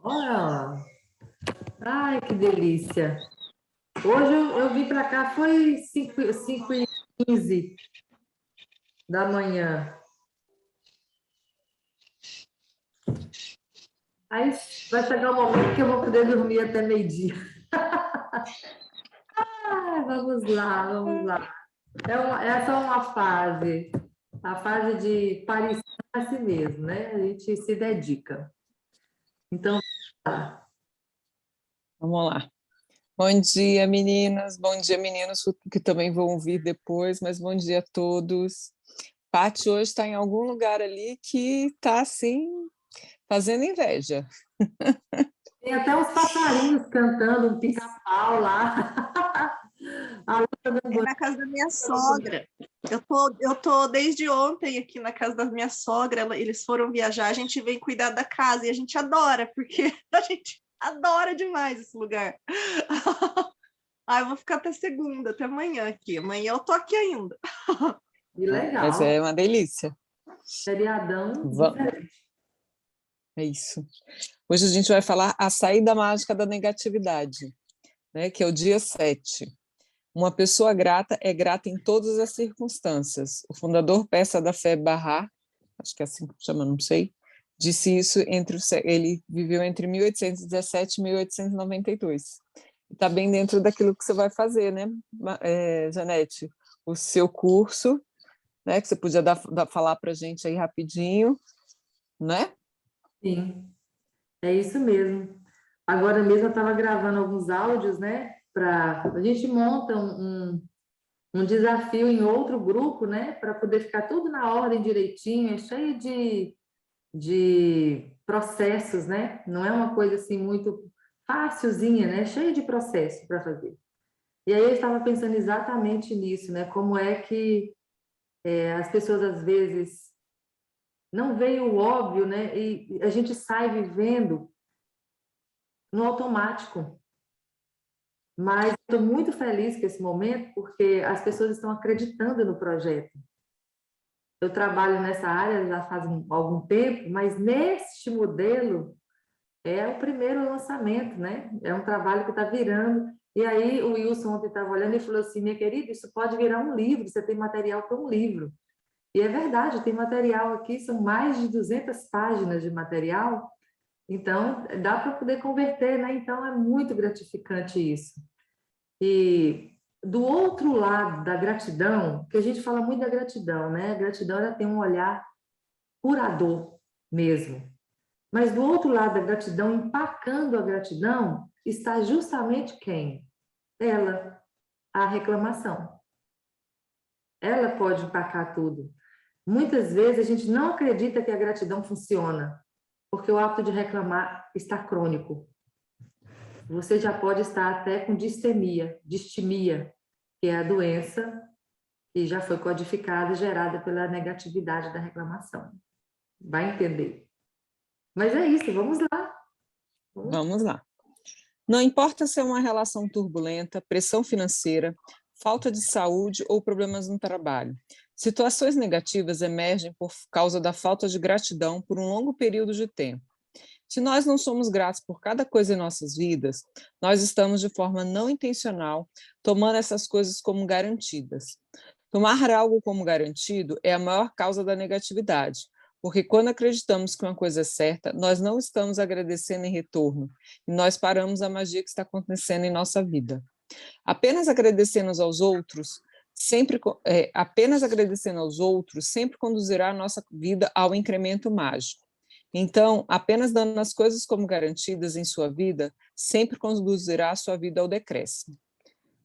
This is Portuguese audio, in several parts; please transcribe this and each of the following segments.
Olha, ai, que delícia. Hoje eu vim para cá, foi 5h15 da manhã. Aí vai chegar um momento que eu vou poder dormir até meio-dia. Ai, vamos lá, vamos lá. Essa é uma fase, a fase de parecer a si mesmo, né? A gente se dedica. Então, tá. Vamos lá. Bom dia, meninas. Bom dia, meninos, que também vão ouvir depois, mas bom dia a todos. Paty hoje está em algum lugar ali que está, assim, fazendo inveja. Tem até uns passarinhos cantando, um pica-pau lá. A Luta É na casa da minha sogra. Eu tô desde ontem aqui na casa da minha sogra. Eles foram viajar, a gente vem cuidar da casa e a gente adora, porque a gente adora demais esse lugar. Eu vou ficar até segunda, até amanhã aqui. Amanhã eu tô aqui ainda. Que Mas legal. é uma delícia. Feriadão diferente. É isso. Hoje a gente vai falar a saída mágica da negatividade, né, que é o dia 7. Uma pessoa grata é grata em todas as circunstâncias. O fundador persa da fé Bahá'í, acho que é assim que chama, não sei, disse isso ele viveu entre 1817 e 1892. Está bem dentro daquilo que você vai fazer, né, Janete? O seu curso, né, que você podia falar para a gente aí rapidinho, né? Sim, é isso mesmo. Agora mesmo eu estava gravando alguns áudios, né? A gente monta um desafio em outro grupo, né? Para poder ficar tudo na ordem direitinho, é cheio de processos, né? Não é uma coisa assim muito facilzinha, né? Cheio de processos para fazer. E aí eu estava pensando exatamente nisso, né? Como é que as pessoas às vezes não veem o óbvio, né? E a gente sai vivendo no automático. Mas estou muito feliz com esse momento porque as pessoas estão acreditando no projeto. Eu trabalho nessa área já faz algum tempo, mas neste modelo é o primeiro lançamento, né? É um trabalho que está virando. E aí o Wilson ontem estava olhando e falou assim, minha querida, isso pode virar um livro, você tem material para um livro. E é verdade, tem material aqui, são mais de 200 páginas de material, então dá para poder converter, né? Então é muito gratificante isso. E do outro lado da gratidão, que a gente fala muito da gratidão, né? A gratidão ela tem um olhar curador mesmo. Mas do outro lado da gratidão, empacando a gratidão, está justamente quem? Ela, a reclamação. Ela pode empacar tudo. Muitas vezes a gente não acredita que a gratidão funciona, porque o hábito de reclamar está crônico. Você já pode estar até com distimia, que é a doença que já foi codificada e gerada pela negatividade da reclamação. Vai entender. Mas é isso, vamos lá. Vamos lá. Não importa se é uma relação turbulenta, pressão financeira, falta de saúde ou problemas no trabalho. Situações negativas emergem por causa da falta de gratidão por um longo período de tempo. Se nós não somos gratos por cada coisa em nossas vidas, nós estamos de forma não intencional tomando essas coisas como garantidas. Tomar algo como garantido é a maior causa da negatividade, porque quando acreditamos que uma coisa é certa, nós não estamos agradecendo em retorno, e nós paramos a magia que está acontecendo em nossa vida. Apenas agradecendo aos outros sempre conduzirá a nossa vida ao incremento mágico. Então, apenas dando as coisas como garantidas em sua vida, sempre conduzirá a sua vida ao decréscimo.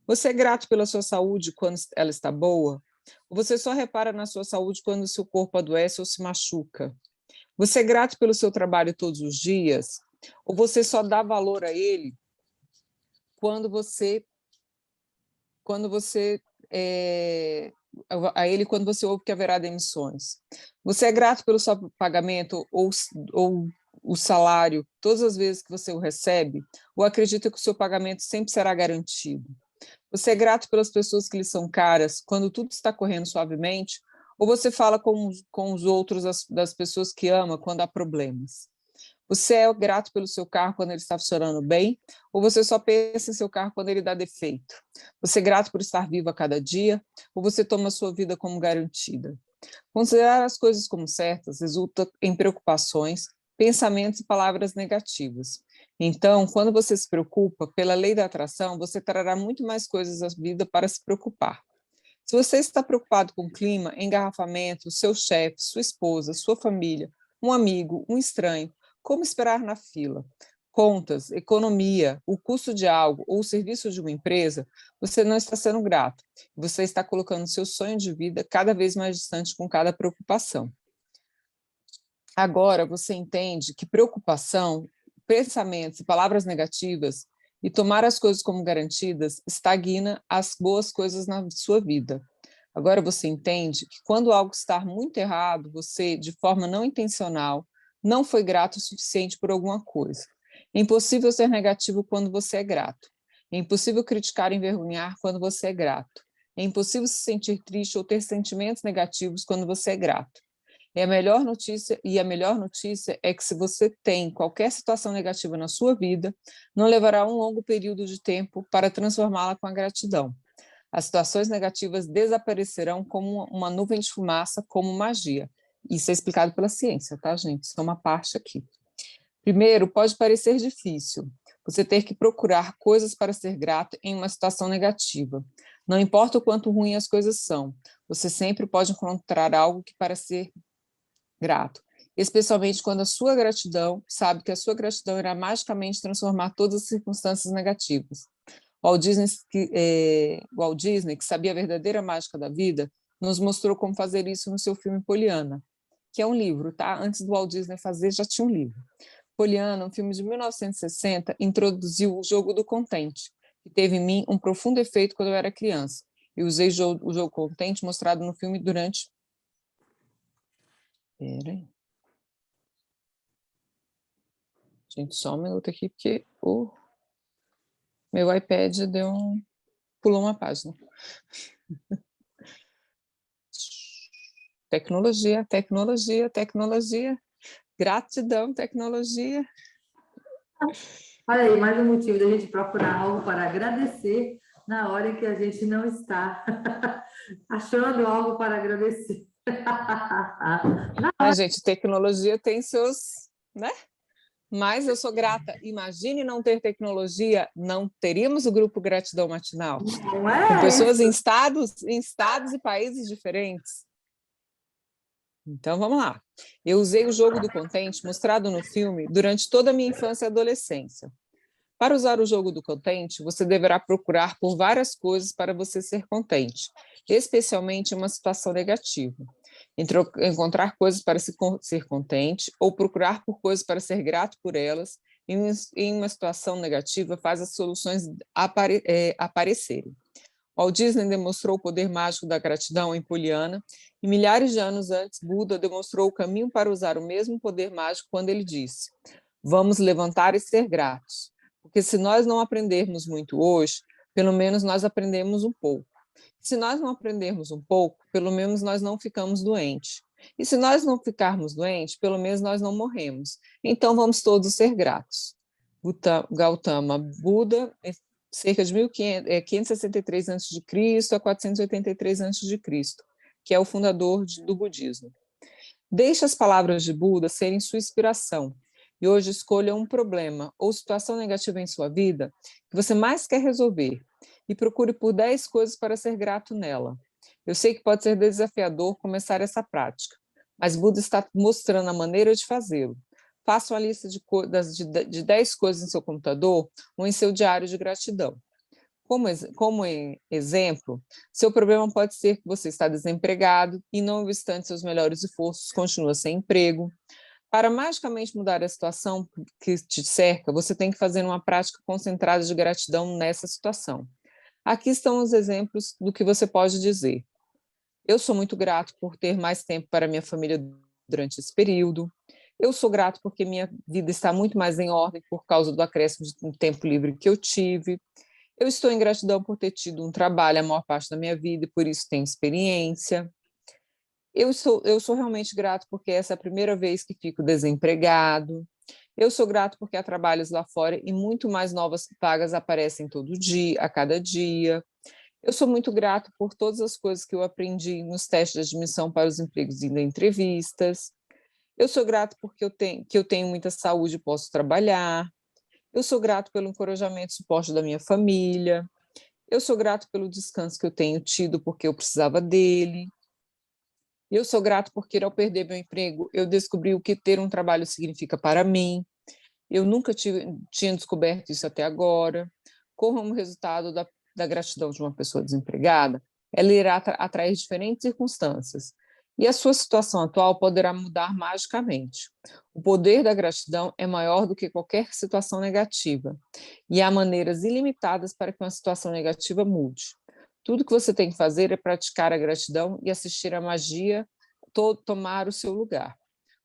Você é grato pela sua saúde quando ela está boa? Ou você só repara na sua saúde quando o seu corpo adoece ou se machuca? Você é grato pelo seu trabalho todos os dias? Ou você só dá valor a ele quando você quando você ouve que haverá demissões? Você é grato pelo seu pagamento ou o salário todas as vezes que você o recebe? Ou acredita que o seu pagamento sempre será garantido? Você é grato pelas pessoas que lhe são caras quando tudo está correndo suavemente? Ou você fala com os outros das pessoas que ama quando há problemas? Você é grato pelo seu carro quando ele está funcionando bem? Ou você só pensa em seu carro quando ele dá defeito? Você é grato por estar vivo a cada dia? Ou você toma a sua vida como garantida? Considerar as coisas como certas resulta em preocupações, pensamentos e palavras negativas. Então, quando você se preocupa, pela lei da atração, você trará muito mais coisas à vida para se preocupar. Se você está preocupado com o clima, engarrafamento, seu chefe, sua esposa, sua família, um amigo, um estranho, como esperar na fila, contas, economia, o custo de algo ou o serviço de uma empresa, você não está sendo grato. Você está colocando seu sonho de vida cada vez mais distante com cada preocupação. Agora você entende que preocupação, pensamentos e palavras negativas e tomar as coisas como garantidas estagna as boas coisas na sua vida. Agora você entende que quando algo está muito errado, você, de forma não intencional, não foi grato o suficiente por alguma coisa. É impossível ser negativo quando você é grato. É impossível criticar e envergonhar quando você é grato. É impossível se sentir triste ou ter sentimentos negativos quando você é grato. E a melhor notícia é que se você tem qualquer situação negativa na sua vida, não levará um longo período de tempo para transformá-la com a gratidão. As situações negativas desaparecerão como uma nuvem de fumaça, como magia. Isso é explicado pela ciência, tá, gente? Isso é uma parte aqui. Primeiro, pode parecer difícil você ter que procurar coisas para ser grato em uma situação negativa. Não importa o quanto ruim as coisas são, você sempre pode encontrar algo que para ser grato, especialmente quando a sua gratidão sabe que a sua gratidão irá magicamente transformar todas as circunstâncias negativas. Walt Disney, que sabia a verdadeira mágica da vida, nos mostrou como fazer isso no seu filme Poliana, que é um livro, tá? Antes do Walt Disney fazer, já tinha um livro. Poliana, um filme de 1960, introduziu o jogo do contente, que teve em mim um profundo efeito quando eu era criança. Eu usei o jogo contente mostrado no filme durante... Peraí. Gente, só um minuto aqui, porque o meu iPad pulou uma página. Tecnologia, tecnologia, tecnologia. Gratidão, tecnologia. Olha aí, mais um motivo da gente procurar algo para agradecer na hora em que a gente não está achando algo para agradecer. Gente, tecnologia tem seus, né? Mas eu sou grata. Imagine não ter tecnologia, não teríamos o grupo Gratidão Matinal. Não é com pessoas isso? em estados e países diferentes. Então, vamos lá. Eu usei o jogo do contente mostrado no filme durante toda a minha infância e adolescência. Para usar o jogo do contente, você deverá procurar por várias coisas para você ser contente, especialmente em uma situação negativa. Encontrar coisas para ser contente ou procurar por coisas para ser grato por elas em uma situação negativa faz as soluções aparecerem. Walt Disney demonstrou o poder mágico da gratidão em Poliana, e milhares de anos antes, Buda demonstrou o caminho para usar o mesmo poder mágico quando ele disse: vamos levantar e ser gratos, porque se nós não aprendermos muito hoje, pelo menos nós aprendemos um pouco. Se nós não aprendermos um pouco, pelo menos nós não ficamos doentes. E se nós não ficarmos doentes, pelo menos nós não morremos. Então vamos todos ser gratos. Gautama Buda, cerca de 563 a.C. a 483 a.C., que é o fundador do budismo. Deixe as palavras de Buda serem sua inspiração e hoje escolha um problema ou situação negativa em sua vida que você mais quer resolver e procure por 10 coisas para ser grato nela. Eu sei que pode ser desafiador começar essa prática, mas Buda está mostrando a maneira de fazê-lo. Faça uma lista de 10 coisas em seu computador ou em seu diário de gratidão. Como exemplo, seu problema pode ser que você está desempregado e, não obstante seus melhores esforços, continua sem emprego. Para magicamente mudar a situação que te cerca, você tem que fazer uma prática concentrada de gratidão nessa situação. Aqui estão os exemplos do que você pode dizer. Eu sou muito grato por ter mais tempo para minha família durante esse período. Eu sou grato porque minha vida está muito mais em ordem por causa do acréscimo de tempo livre que eu tive. Eu estou em gratidão por ter tido um trabalho a maior parte da minha vida e por isso tenho experiência. Eu sou realmente grato porque essa é a primeira vez que fico desempregado. Eu sou grato porque há trabalhos lá fora e muito mais novas vagas aparecem todo dia, a cada dia. Eu sou muito grato por todas as coisas que eu aprendi nos testes de admissão para os empregos e entrevistas. Eu sou grato porque eu tenho muita saúde e posso trabalhar. Eu sou grato pelo encorajamento e suporte da minha família. Eu sou grato pelo descanso que eu tenho tido porque eu precisava dele. Eu sou grato porque, ao perder meu emprego, eu descobri o que ter um trabalho significa para mim. Eu nunca tinha descoberto isso até agora. Como resultado da gratidão de uma pessoa desempregada, ela irá atrair diferentes circunstâncias. E a sua situação atual poderá mudar magicamente. O poder da gratidão é maior do que qualquer situação negativa. E há maneiras ilimitadas para que uma situação negativa mude. Tudo que você tem que fazer é praticar a gratidão e assistir a magia tomar o seu lugar.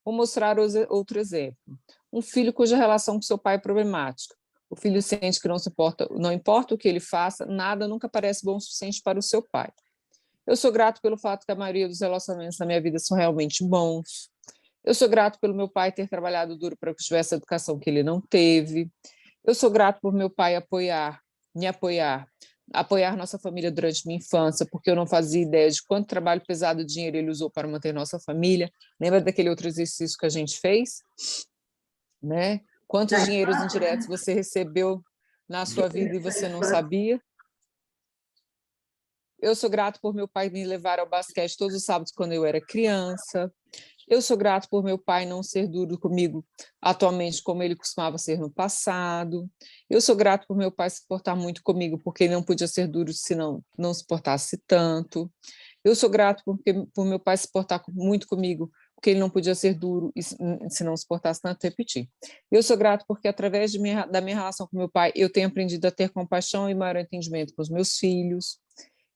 Vou mostrar outro exemplo. Um filho cuja relação com seu pai é problemática. O filho sente que não importa o que ele faça, nada nunca parece bom o suficiente para o seu pai. Eu sou grato pelo fato que a maioria dos relacionamentos na minha vida são realmente bons. Eu sou grato pelo meu pai ter trabalhado duro para que eu tivesse a educação que ele não teve. Eu sou grato por meu pai me apoiar nossa família durante minha infância, porque eu não fazia ideia de quanto trabalho pesado e dinheiro ele usou para manter nossa família. Lembra daquele outro exercício que a gente fez? Né? Quantos dinheiros indiretos você recebeu na sua vida e você não sabia? Eu sou grato por meu pai me levar ao basquete todos os sábados quando eu era criança. Eu sou grato por meu pai não ser duro comigo atualmente como ele costumava ser no passado. Eu sou grato por meu pai se portar muito comigo porque ele não podia ser duro se não se portasse tanto. Eu sou grato por meu pai se portar muito comigo porque ele não podia ser duro e se não se portasse tanto, repetir. Eu sou grato porque através da minha relação com meu pai eu tenho aprendido a ter compaixão e maior entendimento com os meus filhos.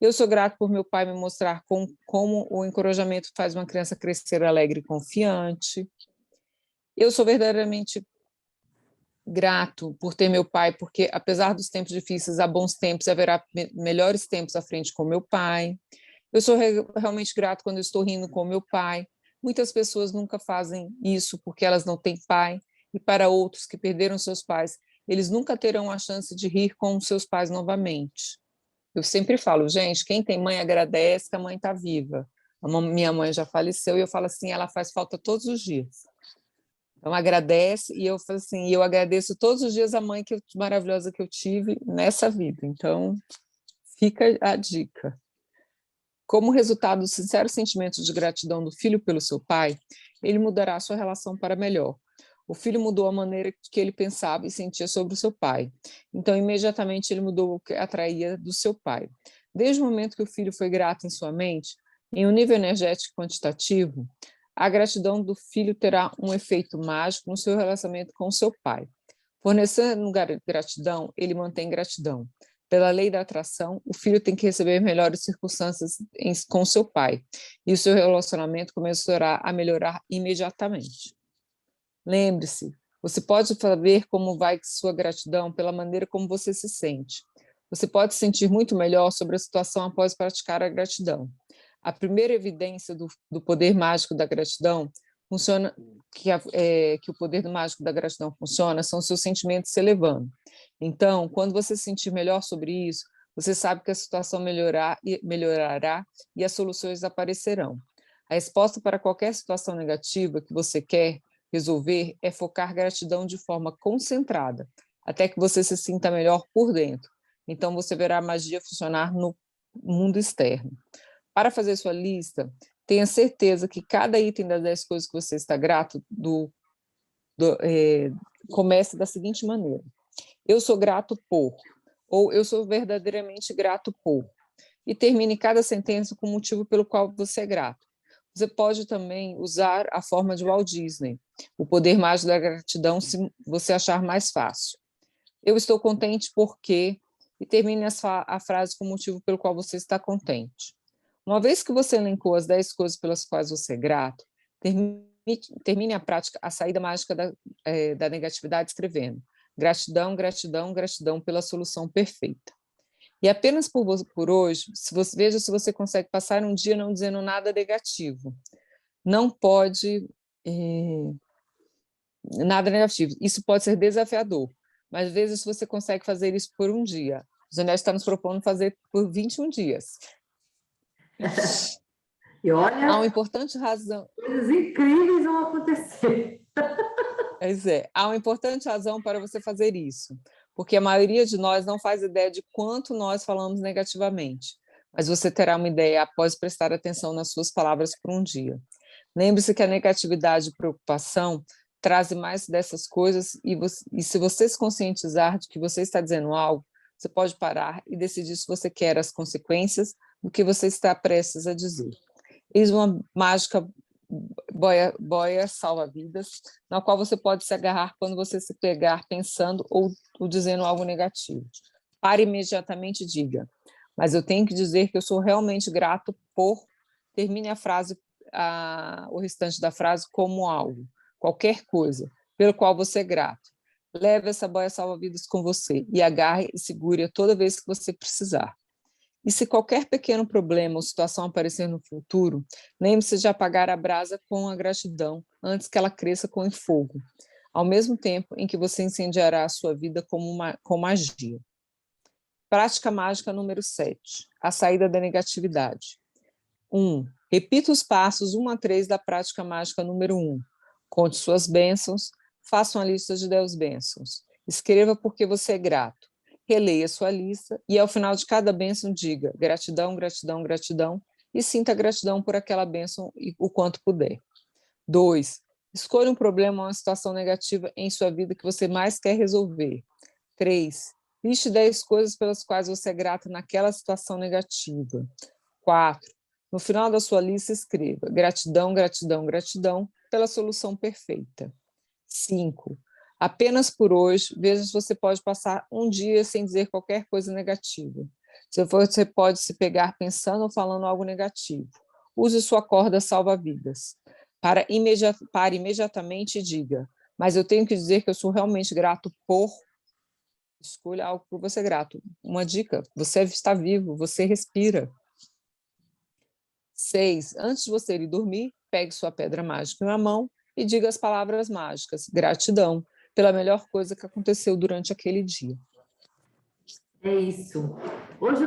Eu sou grato por meu pai me mostrar como o encorajamento faz uma criança crescer alegre e confiante. Eu sou verdadeiramente grato por ter meu pai, porque apesar dos tempos difíceis, há bons tempos e haverá melhores tempos à frente com meu pai. Eu sou realmente grato quando eu estou rindo com meu pai. Muitas pessoas nunca fazem isso porque elas não têm pai, e para outros que perderam seus pais, eles nunca terão a chance de rir com os seus pais novamente. Eu sempre falo, gente, quem tem mãe agradece que a mãe está viva. Minha mãe já faleceu e eu falo assim, ela faz falta todos os dias. Então agradece e eu falo assim, eu agradeço todos os dias a mãe maravilhosa que eu tive nessa vida. Então fica a dica. Como resultado do sincero sentimento de gratidão do filho pelo seu pai, ele mudará a sua relação para melhor. O filho mudou a maneira que ele pensava e sentia sobre o seu pai. Então, imediatamente, ele mudou o que atraía do seu pai. Desde o momento que o filho foi grato em sua mente, em um nível energético e quantitativo, a gratidão do filho terá um efeito mágico no seu relacionamento com o seu pai. Fornecendo gratidão, ele mantém gratidão. Pela lei da atração, o filho tem que receber melhores circunstâncias com seu pai, e o seu relacionamento começará a melhorar imediatamente. Lembre-se, você pode saber como vai sua gratidão pela maneira como você se sente. Você pode se sentir muito melhor sobre a situação após praticar a gratidão. A primeira evidência do poder mágico da gratidão funciona, que o poder mágico da gratidão funciona, são seus sentimentos se elevando. Então, quando você se sentir melhor sobre isso, você sabe que a situação melhorará e as soluções aparecerão. A resposta para qualquer situação negativa que você quer resolver é focar gratidão de forma concentrada, até que você se sinta melhor por dentro. Então, você verá a magia funcionar no mundo externo. Para fazer sua lista, tenha certeza que cada item das 10 coisas que você está grato comece da seguinte maneira. Eu sou grato por, ou eu sou verdadeiramente grato por. E termine cada sentença com o motivo pelo qual você é grato. Você pode também usar a forma de Walt Disney, o poder mágico da gratidão, se você achar mais fácil. Eu estou contente porque, e termine a frase com o motivo pelo qual você está contente. Uma vez que você elencou as 10 coisas pelas quais você é grato, termine a prática, a saída mágica da negatividade escrevendo: gratidão, gratidão, gratidão pela solução perfeita. E apenas por hoje, veja se você consegue passar um dia não dizendo nada negativo. Não pode nada negativo. Isso pode ser desafiador, mas às vezes você consegue fazer isso por um dia. O Janete está nos propondo fazer por 21 dias. E olha, Há uma importante razão. coisas incríveis vão acontecer. Há uma importante razão para você fazer isso, porque a maioria de nós não faz ideia de quanto nós falamos negativamente, mas você terá uma ideia após prestar atenção nas suas palavras por um dia. Lembre-se que a negatividade e preocupação trazem mais dessas coisas e se você se conscientizar de que você está dizendo algo, você pode parar e decidir se você quer as consequências do que você está prestes a dizer. Eis uma mágica boia salva-vidas, na qual você pode se agarrar quando você se pegar pensando ou dizendo algo negativo. Pare imediatamente e diga, mas eu tenho que dizer que eu sou realmente grato por... Termine a frase, o restante da frase como algo, qualquer coisa, pelo qual você é grato. Leve essa boia salva-vidas com você e agarre e segure-a toda vez que você precisar. E se qualquer pequeno problema ou situação aparecer no futuro, lembre-se de apagar a brasa com a gratidão antes que ela cresça com fogo, ao mesmo tempo em que você incendiará a sua vida com magia. Prática mágica número 7. A saída da negatividade. 1. Repita os passos 1 a 3 da prática mágica número 1. Conte suas bênçãos, faça uma lista de 10 bênçãos. Escreva porque você é grato. Releia sua lista e, ao final de cada bênção, diga gratidão, gratidão, gratidão e sinta gratidão por aquela bênção o quanto puder. 2. Escolha um problema ou uma situação negativa em sua vida que você mais quer resolver. 3. Liste 10 coisas pelas quais você é grata naquela situação negativa. 4. No final da sua lista, escreva gratidão, gratidão, gratidão pela solução perfeita. 5. Apenas por hoje, veja se você pode passar um dia sem dizer qualquer coisa negativa. Se você pode se pegar pensando ou falando algo negativo, use sua corda salva-vidas. Pare imediatamente e diga, mas eu tenho que dizer que eu sou realmente grato por... Escolha algo por você grato. Uma dica, você está vivo, você respira. 6. Antes de você ir dormir, pegue sua pedra mágica na mão e diga as palavras mágicas. Gratidão pela melhor coisa que aconteceu durante aquele dia. É isso. Hoje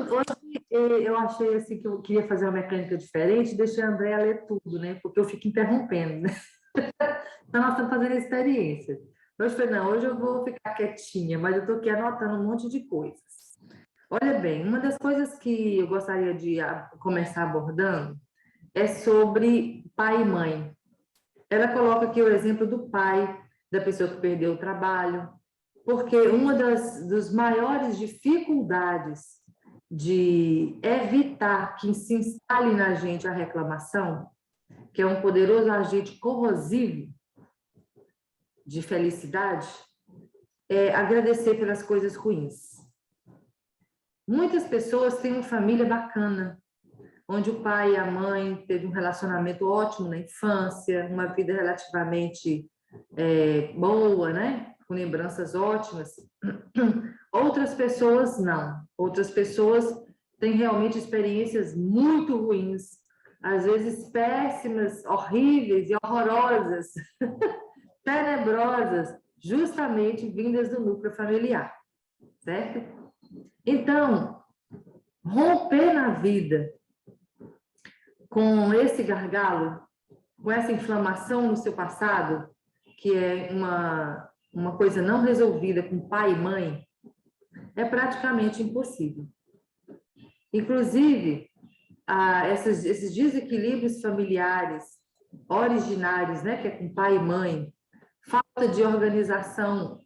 eu achei assim, que eu queria fazer uma mecânica diferente, deixei a Andréa ler tudo, né? Porque eu fico interrompendo, né? Então, nós estamos fazendo experiência. Hoje eu falei, não, hoje eu vou ficar quietinha, mas eu estou aqui anotando um monte de coisas. Olha bem, uma das coisas que eu gostaria de começar abordando é sobre pai e mãe. Ela coloca aqui o exemplo do pai, da pessoa que perdeu o trabalho, porque uma das maiores dificuldades de evitar que se instale na gente a reclamação, que é um poderoso agente corrosivo de felicidade, é agradecer pelas coisas ruins. Muitas pessoas têm uma família bacana, onde o pai e a mãe teve um relacionamento ótimo na infância, uma vida relativamente boa, né? Com lembranças ótimas. Outras pessoas não. Outras pessoas têm realmente experiências muito ruins, às vezes péssimas, horríveis e horrorosas, tenebrosas, justamente vindas do núcleo familiar, certo? Então, romper na vida com esse gargalo, com essa inflamação no seu passado, que é uma coisa não resolvida com pai e mãe, é praticamente impossível. Inclusive, esses desequilíbrios familiares originários, né, que é com pai e mãe, falta de organização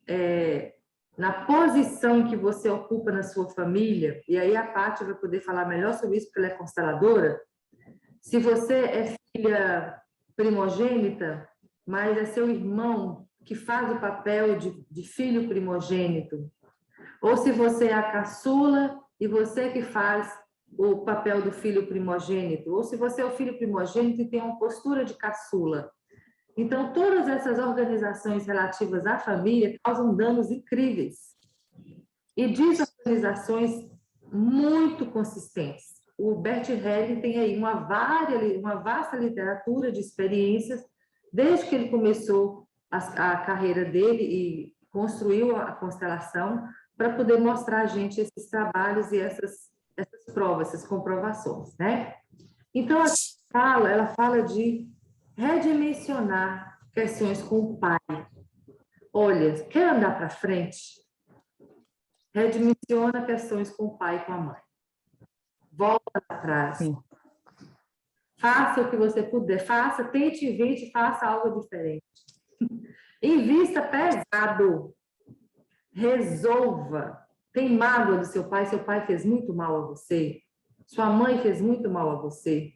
na posição que você ocupa na sua família, e aí a Paty vai poder falar melhor sobre isso, porque ela é consteladora. Se você é filha primogênita, mas é seu irmão que faz o papel de filho primogênito, ou se você é a caçula e você que faz o papel do filho primogênito, ou se você é o filho primogênito e tem uma postura de caçula. Então, todas essas organizações relativas à família causam danos incríveis e desorganizações muito consistentes. O Bert Helling tem aí uma vasta literatura de experiências, desde que ele começou a carreira dele e construiu a constelação para poder mostrar a gente esses trabalhos e essas provas, essas comprovações, né? Então, ela fala de redimensionar questões com o pai. Olha, quer andar para frente? Redimensiona questões com o pai e com a mãe. Volta atrás. Sim. Faça o que você puder. Faça, tente, invente, faça algo diferente. Invista pesado. Resolva. Tem mágoa do seu pai fez muito mal a você? Sua mãe fez muito mal a você?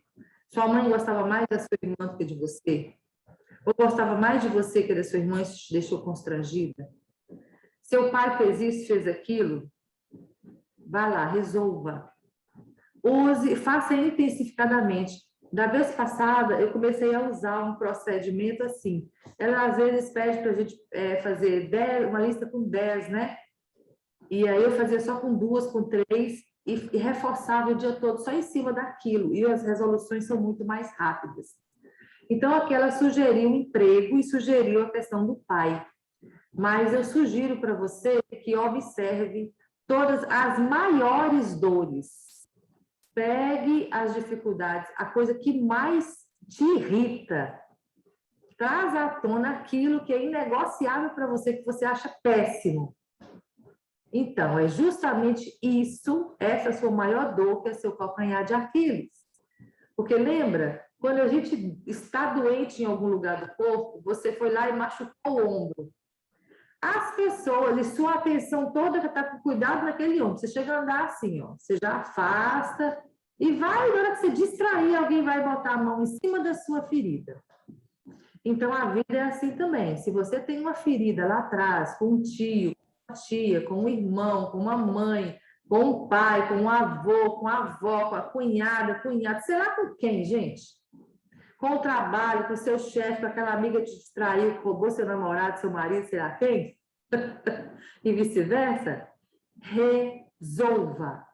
Sua mãe gostava mais da sua irmã do que de você? Ou gostava mais de você que da sua irmã e te deixou constrangida? Seu pai fez isso, fez aquilo? Vá lá, resolva. Use, faça intensificadamente. Da vez passada, eu comecei a usar um procedimento assim. Ela, às vezes, pede para a gente fazer uma lista com 10, né? E aí eu fazia só com 2, com 3, e reforçava o dia todo só em cima daquilo. E as resoluções são muito mais rápidas. Então, aqui ela sugeriu um emprego e sugeriu a questão do pai. Mas eu sugiro para você que observe todas as maiores dores. Pegue as dificuldades, a coisa que mais te irrita. Traz à tona aquilo que é inegociável para você, que você acha péssimo. Então, é justamente isso, essa sua maior dor, que é seu calcanhar de Aquiles. Porque lembra, quando a gente está doente em algum lugar do corpo, você foi lá e machucou o ombro. As pessoas, e sua atenção toda está com cuidado naquele ombro. Você chega a andar assim, ó, você já afasta e vai, na hora que você distrair, alguém vai botar a mão em cima da sua ferida. Então, a vida é assim também. Se você tem uma ferida lá atrás, com um tio, com uma tia, com um irmão, com uma mãe, com um pai, com um avô, com a avó, com a cunhada, cunhado, sei lá com quem, gente? Com o trabalho, com o seu chefe, com aquela amiga que te distraiu, que roubou seu namorado, seu marido, sei lá quem, e vice-versa, resolva.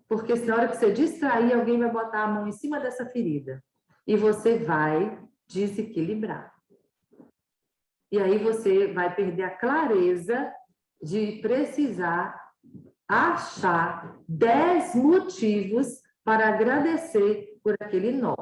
Porque na hora que você distrair, alguém vai botar a mão em cima dessa ferida. E você vai desequilibrar. E aí você vai perder a clareza de precisar achar 10 motivos para agradecer por aquele nó.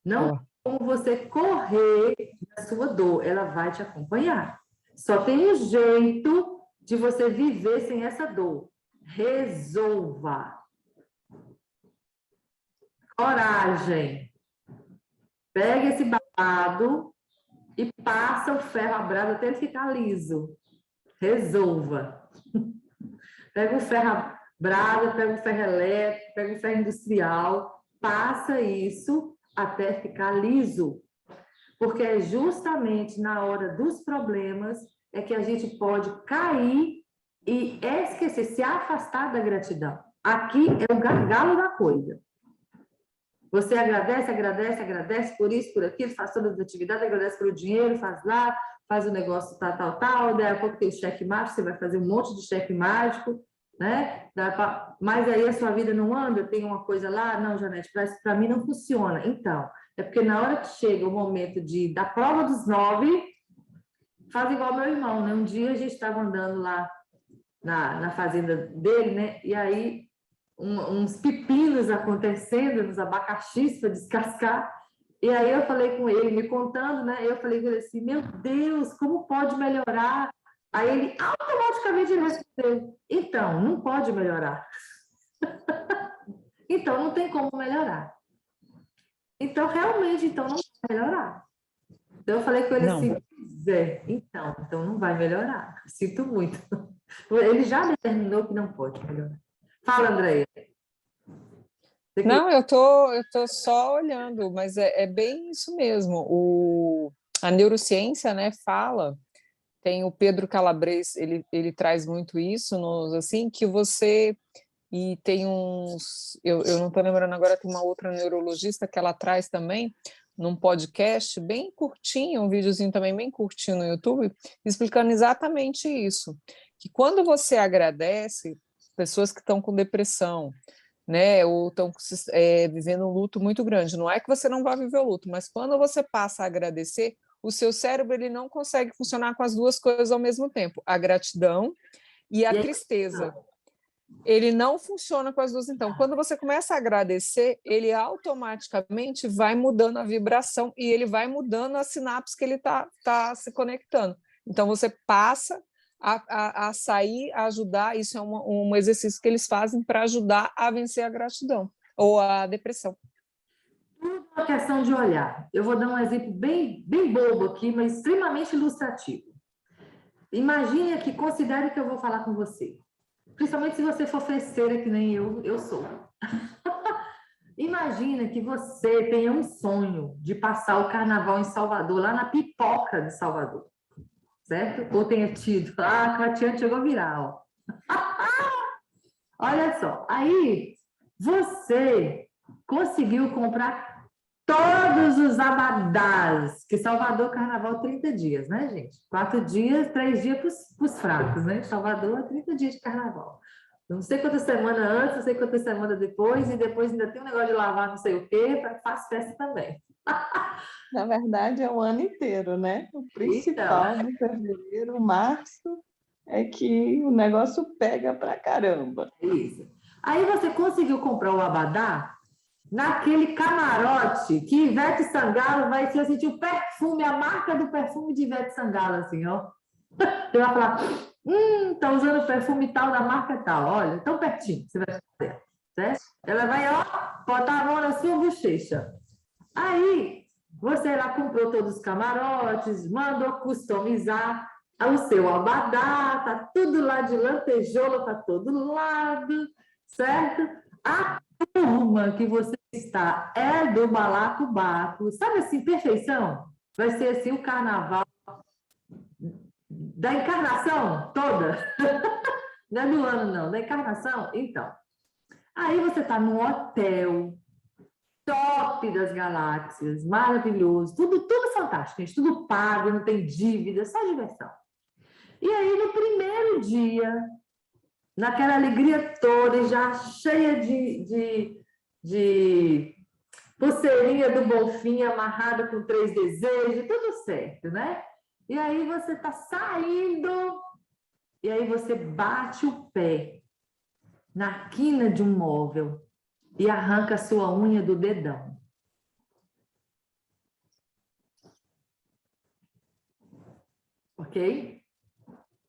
Não tem como você correr da sua dor, ela vai te acompanhar. Só tem um jeito de você viver sem essa dor. Resolva. Coragem. Pega esse babado e passa o ferro à brasa até ele ficar liso. Resolva. Pega o ferro à brasa, pega o ferro elétrico, pega o ferro industrial, passa isso até ficar liso. Porque é justamente na hora dos problemas é que a gente pode cair e esquecer, se afastar da gratidão. Aqui é o gargalo da coisa. Você agradece, agradece, agradece por isso, por aquilo, faz todas as atividades, agradece pelo dinheiro, faz lá, faz o negócio tal, daí a pouco tem o cheque mágico, você vai fazer um monte de cheque mágico, né? Mas aí a sua vida não anda, tem uma coisa lá, não, Janete, para mim não funciona. Então, é porque na hora que chega o momento da prova dos 9, faz igual meu irmão, né? Um dia a gente estava andando lá na fazenda dele, né? E aí uns pepinos acontecendo, uns abacaxis para descascar. E aí eu falei com ele, me contando, né? Eu falei com ele assim, meu Deus, como pode melhorar? Aí ele automaticamente respondeu, então, não pode melhorar. Então, não tem como melhorar. Então, realmente, então não vai melhorar. Então, eu falei com ele assim, então não vai melhorar. Sinto muito. Ele já determinou que não pode melhorar. Fala, Andréia. Não, eu tô só olhando, mas é bem isso mesmo. A neurociência, né, fala, tem o Pedro Calabres, ele traz muito isso, assim, que você, e tem uns, eu não estou lembrando agora, tem uma outra neurologista que ela traz também, num podcast bem curtinho, um videozinho também bem curtinho no YouTube, explicando exatamente isso, que quando você agradece, pessoas que estão com depressão, né? Ou estão vivendo um luto muito grande. Não é que você não vai viver o luto, mas quando você passa a agradecer, o seu cérebro ele não consegue funcionar com as duas coisas ao mesmo tempo, a gratidão e a tristeza. Ele não funciona com as duas. Então, quando você começa a agradecer, ele automaticamente vai mudando a vibração e ele vai mudando a sinapse que ele tá se conectando. Então, você passa a sair, a ajudar. Isso é um exercício que eles fazem para ajudar a vencer a gratidão ou a depressão. Tudo uma questão de olhar. Eu vou dar um exemplo bem bobo aqui, mas extremamente ilustrativo. Imagine que, considere que eu vou falar com você. Principalmente se você for festeira, que nem eu sou. Imagina que você tenha um sonho de passar o carnaval em Salvador, lá na Pipoca de Salvador. Certo? Ou tenha tido. Ah, a Catiane chegou viral. Olha só. Aí, você conseguiu comprar todos os abadás, que Salvador Carnaval 30 dias, né, gente? 4 dias, 3 dias para os fracos, né? Salvador, 30 dias de Carnaval. Não sei quantas semanas antes, não sei quantas semanas depois, e depois ainda tem um negócio de lavar não sei o quê, faz festa também. Na verdade, é o ano inteiro, né? O principal de fevereiro, março, é que o negócio pega pra caramba. Isso. Aí você conseguiu comprar o abadá naquele camarote que Ivete Sangalo vai sentir o perfume, a marca do perfume de Ivete Sangalo, assim, ó. Você vai falar, tá usando o perfume tal da marca tal, olha, tão pertinho, você vai fazer, certo? Ela vai, ó, botar a mão na sua bochecha. Aí, você lá comprou todos os camarotes, mandou customizar o seu abadá, tá tudo lá de lantejoula para todo lado, certo? A turma que você está é do balacobaco, sabe assim, perfeição? Vai ser assim o carnaval da encarnação toda. Não é do ano, não, da encarnação. Então, aí você está no hotel top das galáxias, maravilhoso, tudo fantástico, gente, tudo pago, não tem dívida, só diversão. E aí, no primeiro dia, naquela alegria toda, já cheia de pulseirinha do Bonfim, amarrada com 3 desejos, tudo certo, né? E aí você está saindo, e aí você bate o pé na quina de um móvel e arranca a sua unha do dedão. Ok?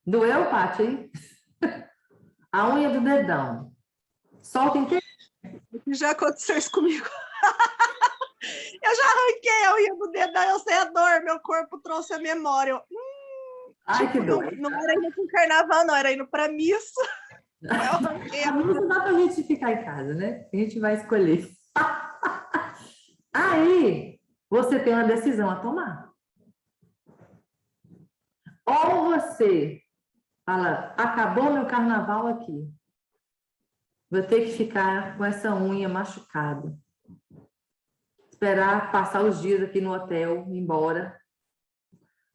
Doeu, Paty? A unha do dedão. Solta inteiro. Já aconteceu isso comigo. Eu já arranquei a unha do dedão, eu sei a dor, meu corpo trouxe a memória. Ai, que dor. Não era indo para o carnaval, não, era indo para missa. Eu arranquei a missa não dá para a gente ficar em casa, né? A gente vai escolher. Aí, você tem uma decisão a tomar. Ou você fala, acabou meu carnaval aqui. Vou ter que ficar com essa unha machucada. Esperar passar os dias aqui no hotel, ir embora.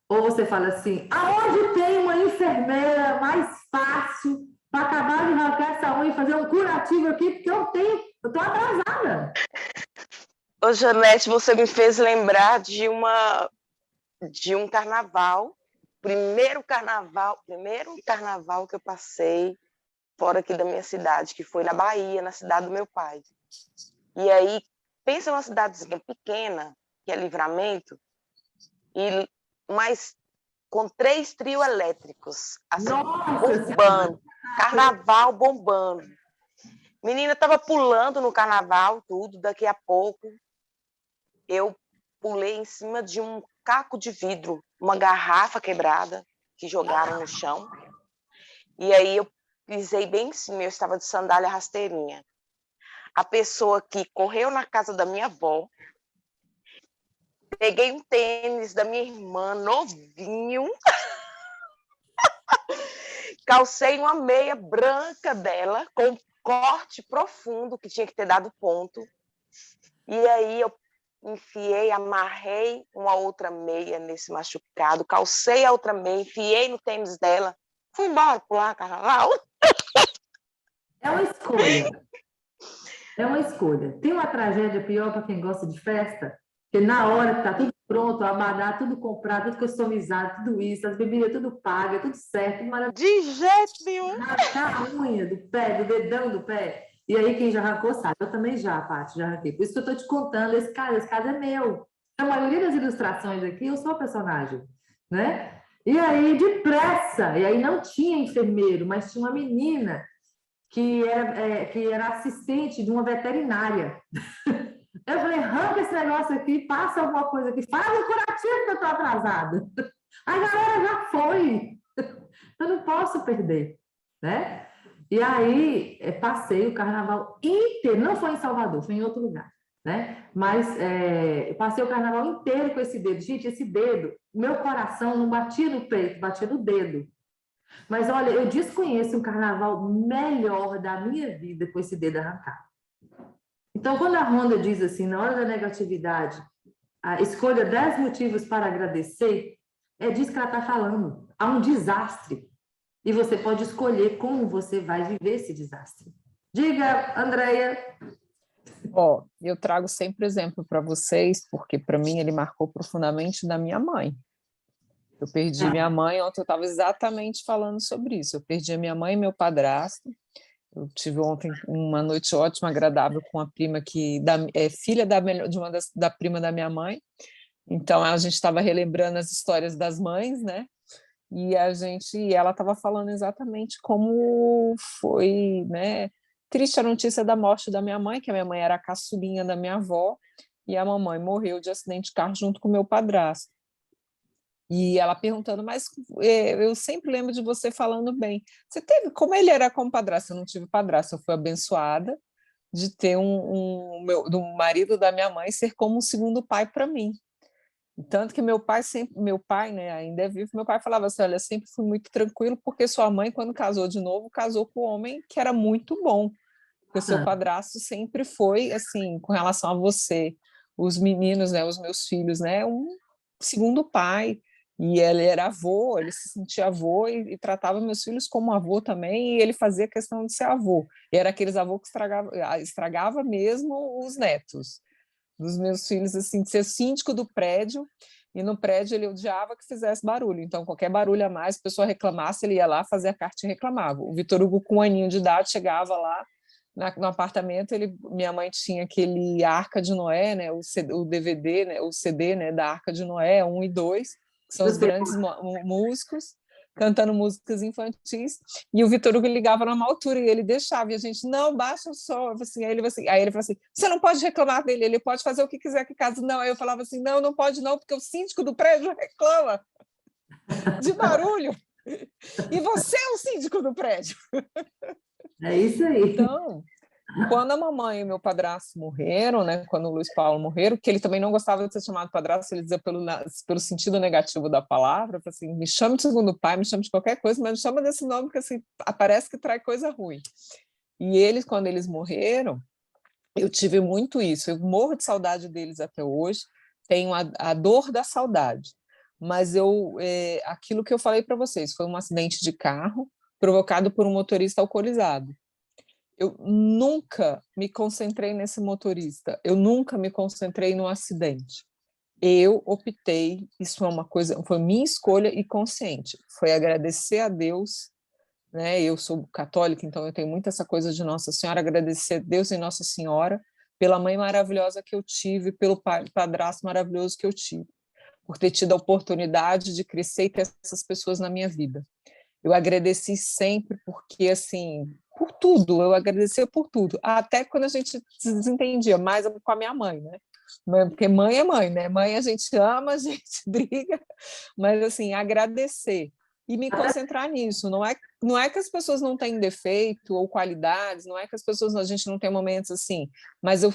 Ou você fala assim, aonde tem uma enfermeira mais fácil para acabar de arrancar essa unha e fazer um curativo aqui, porque eu estou atrasada. Ô, Janete, você me fez lembrar de um carnaval, primeiro carnaval que eu passei fora aqui da minha cidade, que foi na Bahia, na cidade do meu pai. E aí, pensa numa cidadezinha pequena, que é Livramento, mas com 3 trios elétricos, assim, bombando, carnaval bombando. Menina estava pulando no carnaval, tudo, daqui a pouco eu pulei em cima de um caco de vidro, uma garrafa quebrada que jogaram no chão, e aí eu pisei bem em cima, eu estava de sandália rasteirinha. A pessoa que correu na casa da minha avó, peguei um tênis da minha irmã, novinho, calcei uma meia branca dela, com um corte profundo, que tinha que ter dado ponto, e aí eu enfiei, amarrei uma outra meia nesse machucado, calcei a outra meia, enfiei no tênis dela, fui embora pular carnaval. É uma escolha. É uma escolha. Tem uma tragédia pior para quem gosta de festa? Porque na hora que tá tudo pronto, o abadá, tudo comprado, tudo customizado, tudo isso, as bebidas tudo paga, tudo certo, tudo maravilhoso. De jeito nenhum. Arrancar a unha do pé, do dedão do pé. E aí quem já arrancou sabe. Eu também já, Paty, já arranquei. Por isso que eu estou te contando, esse caso é meu. A maioria das ilustrações aqui, eu sou a personagem, né? E aí, depressa, e aí não tinha enfermeiro, mas tinha uma menina que era assistente de uma veterinária. Eu falei, arranca esse negócio aqui, passa alguma coisa aqui, faz um curativo que eu estou atrasada. A galera já foi. Eu não posso perder, né? E aí, passei o carnaval inteiro, não foi em Salvador, foi em outro lugar, né? Mas eu passei o carnaval inteiro com esse dedo. Gente, esse dedo, meu coração não batia no peito, batia no dedo. Mas, olha, eu desconheço um carnaval melhor da minha vida com esse dedo arrancado. Então, quando a Rhonda diz assim, na hora da negatividade, escolha 10 motivos para agradecer, é disso que ela está falando. Há um desastre. E você pode escolher como você vai viver esse desastre. Diga, Andréia. Ó, eu trago sempre exemplo para vocês, porque para mim ele marcou profundamente da minha mãe. Eu perdi minha mãe, ontem eu estava exatamente falando sobre isso. Eu perdi a minha mãe e meu padrasto. Eu tive ontem uma noite ótima, agradável, com a prima que é filha da prima da minha mãe. Então a gente estava relembrando as histórias das mães, né? E ela estava falando exatamente como foi, né? Triste a notícia da morte da minha mãe, que a minha mãe era a caçulinha da minha avó, e a mamãe morreu de acidente de carro junto com o meu padrasto. E ela perguntando, mas eu sempre lembro de você falando bem. Você teve, como ele era como padrasto? Eu não tive padrasto, eu fui abençoada de ter do marido da minha mãe ser como um segundo pai para mim. Tanto que meu pai, né, ainda é vivo, meu pai falava assim, olha, eu sempre fui muito tranquilo, porque sua mãe, quando casou de novo, casou com um homem que era muito bom, porque o seu padrasto sempre foi, assim, com relação a você, os meninos, né, os meus filhos, né, um segundo pai, e ele era avô, ele se sentia avô e tratava meus filhos como avô também, e ele fazia questão de ser avô, e era aqueles avô que estragava mesmo os netos dos meus filhos, assim, de ser síndico do prédio, e no prédio ele odiava que fizesse barulho, então qualquer barulho a mais, a pessoa reclamasse, ele ia lá fazer a carta e reclamava. O Vitor Hugo, com 1 aninho de idade, chegava lá no apartamento, minha mãe tinha aquele Arca de Noé, né, o DVD, né, o CD, né, da Arca de Noé, 1 e 2, que são os grandes músicos, cantando músicas infantis, e o Vitor Hugo ligava numa altura e ele deixava, e a gente, não, baixa o som, assim, aí ele falou assim, você não pode reclamar dele, ele pode fazer o que quiser aqui em casa, não, aí eu falava assim, não pode não, porque o síndico do prédio reclama de barulho, e você é o síndico do prédio. É isso aí. Então, quando a mamãe e o meu padrasto morreram, né, quando o Luiz Paulo morreram, que ele também não gostava de ser chamado padrasto, ele dizia pelo sentido negativo da palavra, assim, me chame de segundo pai, me chame de qualquer coisa, mas me chama desse nome que assim, parece que traz coisa ruim. E eles, quando eles morreram, eu tive muito isso, eu morro de saudade deles até hoje, tenho a dor da saudade, mas aquilo que eu falei para vocês, foi um acidente de carro provocado por um motorista alcoolizado. Eu nunca me concentrei nesse motorista, eu nunca me concentrei no acidente. Eu optei, isso é uma coisa, foi minha escolha e consciente, foi agradecer a Deus, né? Eu sou católica, então eu tenho muito essa coisa de Nossa Senhora, agradecer a Deus e Nossa Senhora pela mãe maravilhosa que eu tive, pelo padrasto maravilhoso que eu tive, por ter tido a oportunidade de crescer e ter essas pessoas na minha vida. Eu agradeci sempre, porque, assim, por tudo, eu agradecia por tudo, até quando a gente se desentendia, mais com a minha mãe, né? Porque mãe é mãe, né? Mãe a gente ama, a gente briga, mas, assim, agradecer e me concentrar nisso. Não é que as pessoas não têm defeito ou qualidades, não é que a gente não tem momentos assim, mas eu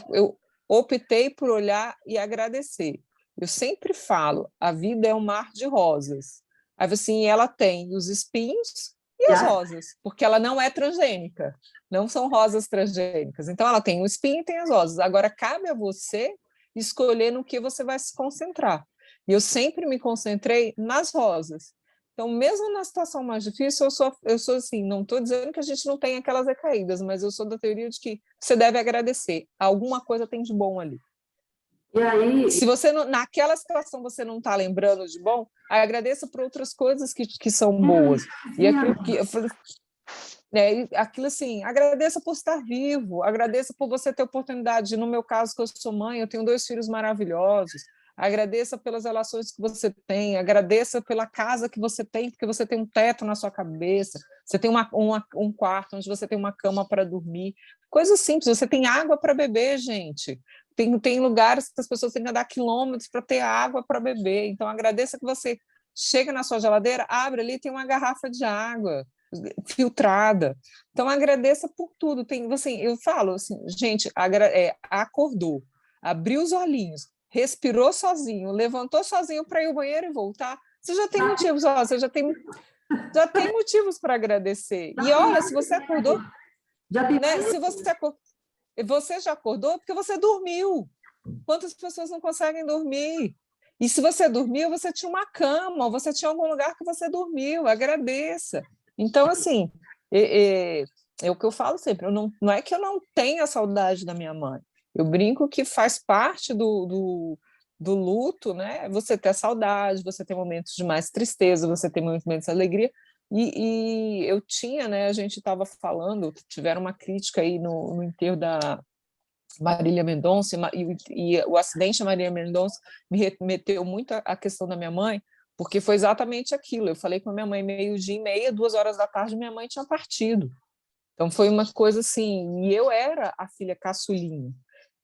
optei por olhar e agradecer. Eu sempre falo, a vida é um mar de rosas. Aí, assim, ela tem os espinhos e as rosas, porque ela não é transgênica, não são rosas transgênicas. Então, ela tem o espinho e tem as rosas. Agora, cabe a você escolher no que você vai se concentrar. E eu sempre me concentrei nas rosas. Então, mesmo na situação mais difícil, eu sou assim, não estou dizendo que a gente não tem aquelas recaídas, mas eu sou da teoria de que você deve agradecer. Alguma coisa tem de bom ali. E aí... Se você naquela situação você não está lembrando de bom, agradeça por outras coisas que são boas. E aquilo que eu falei, aquilo assim, agradeça por estar vivo, agradeça por você ter oportunidade. No meu caso, que eu sou mãe, eu tenho 2 filhos maravilhosos. Agradeça pelas relações que você tem, agradeça pela casa que você tem, porque você tem um teto na sua cabeça, você tem um quarto onde você tem uma cama para dormir, coisas simples, você tem água para beber, gente. Tem lugares que as pessoas têm que andar quilômetros para ter água para beber. Então, agradeça que você chega na sua geladeira, abre ali, tem uma garrafa de água filtrada. Então, agradeça por tudo. Eu falo assim, gente, acordou, abriu os olhinhos, respirou sozinho, levantou sozinho para ir ao banheiro e voltar, você já tem motivos, você já tem motivos para agradecer. E olha, se você acordou, né, se você já acordou porque você dormiu. Quantas pessoas não conseguem dormir? E se você dormiu, você tinha uma cama, você tinha algum lugar que você dormiu, agradeça. Então, assim, é o que eu falo sempre, não é que eu não tenha saudade da minha mãe, eu brinco que faz parte do luto, né? Você ter saudade, você ter momentos de mais tristeza, você ter momentos de alegria, e eu tinha, né, a gente estava falando, tiveram uma crítica aí no enterro da Marília Mendonça, e o acidente da Marília Mendonça me remeteu muito à questão da minha mãe, porque foi exatamente aquilo. Eu falei com a minha mãe 12:30, 2 horas da tarde, minha mãe tinha partido. Então foi uma coisa assim, e eu era a filha caçulinha.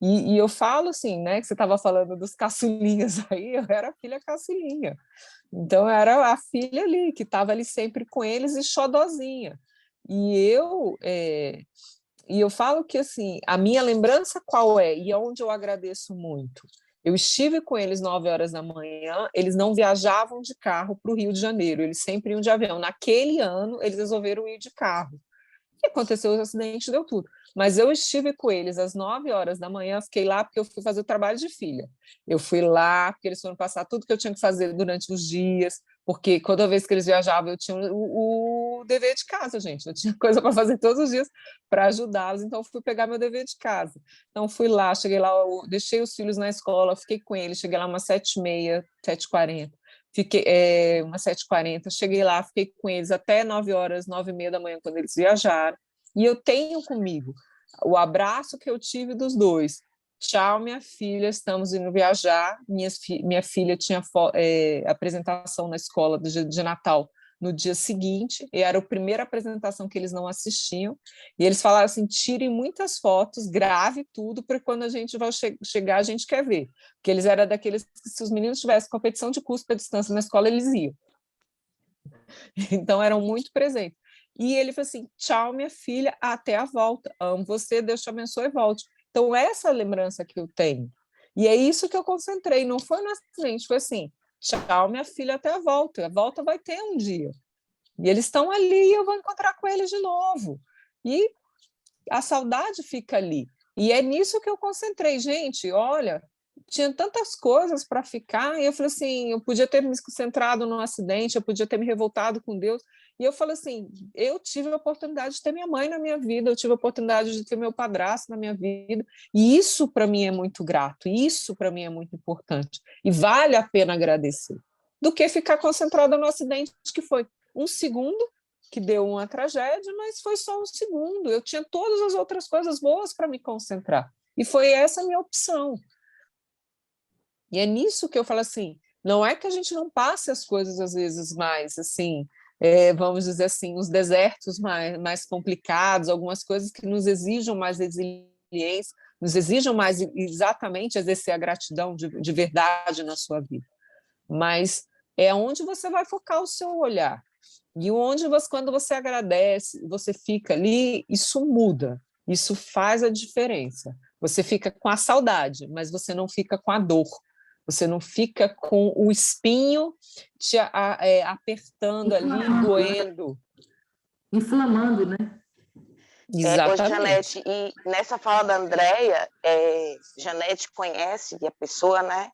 E eu falo assim, né, que você estava falando dos caçulinhas aí, eu era a filha caçulinha. Então eu era a filha ali, que estava ali sempre com eles e xodozinha. E eu falo que, assim, a minha lembrança qual é? E onde eu agradeço muito? Eu estive com eles 9 horas da manhã, eles não viajavam de carro para o Rio de Janeiro, eles sempre iam de avião. Naquele ano, eles resolveram ir de carro. E aconteceu o acidente, deu tudo. Mas eu estive com eles às 9 horas da manhã, fiquei lá porque eu fui fazer o trabalho de filha. Eu fui lá porque eles foram passar tudo que eu tinha que fazer durante os dias, porque toda vez que eles viajavam eu tinha o dever de casa, gente. Eu tinha coisa para fazer todos os dias para ajudá-los, então fui pegar meu dever de casa. Então fui lá, cheguei lá, deixei os filhos na escola, fiquei com eles, cheguei lá umas 7:30, 7:40. Fiquei umas 7:40, cheguei lá, fiquei com eles até 9 horas, 9:30 da manhã, quando eles viajaram. E eu tenho comigo o abraço que eu tive dos dois. Tchau, minha filha, estamos indo viajar. Minha filha tinha apresentação na escola de Natal no dia seguinte, e era a primeira apresentação que eles não assistiam, e eles falaram assim, tirem muitas fotos, grave tudo, para quando a gente vai chegar, a gente quer ver, porque eles eram daqueles que se os meninos tivessem competição de curso à distância na escola, eles iam. Então, eram muito presentes. E ele falou assim, tchau, minha filha, até a volta, amo você, Deus te abençoe e volte. Então, essa é a lembrança que eu tenho. E é isso que eu concentrei, não foi no acidente, foi assim, tchau, minha filha, até a volta vai ter um dia. E eles estão ali e eu vou encontrar com eles de novo. E a saudade fica ali. E é nisso que eu concentrei. Gente, olha, tinha tantas coisas para ficar, e eu falei assim, eu podia ter me concentrado no acidente, eu podia ter me revoltado com Deus, e eu falei assim, eu tive a oportunidade de ter minha mãe na minha vida, eu tive a oportunidade de ter meu padrasto na minha vida, e isso para mim é muito grato, isso para mim é muito importante, e vale a pena agradecer, do que ficar concentrada no acidente, que foi um segundo, que deu uma tragédia, mas foi só um segundo, eu tinha todas as outras coisas boas para me concentrar, e foi essa a minha opção. E é nisso que eu falo assim, não é que a gente não passe as coisas às vezes mais, assim, vamos dizer assim, os desertos mais complicados, algumas coisas que nos exijam mais resiliência, nos exijam mais exatamente exercer a gratidão de verdade na sua vida. Mas é onde você vai focar o seu olhar. E onde quando você agradece, você fica ali, isso muda, isso faz a diferença. Você fica com a saudade, mas você não fica com a dor. Você não fica com o espinho te apertando ali, doendo. Inflamando, né? Ô, Janete, e nessa fala da Andréia, Janete conhece a pessoa, né?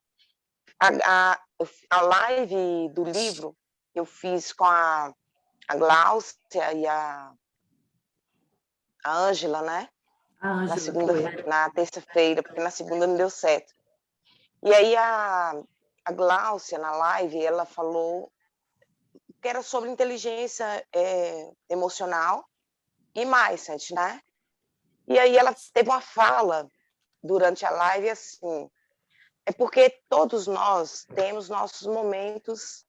A live do livro, eu fiz com a Gláucia e a Ângela, né? A Ângela foi. Na terça-feira, porque na segunda não deu certo. E aí a Gláucia, na live, ela falou que era sobre inteligência emocional e mindset, né? E aí ela teve uma fala durante a live assim, é porque todos nós temos nossos momentos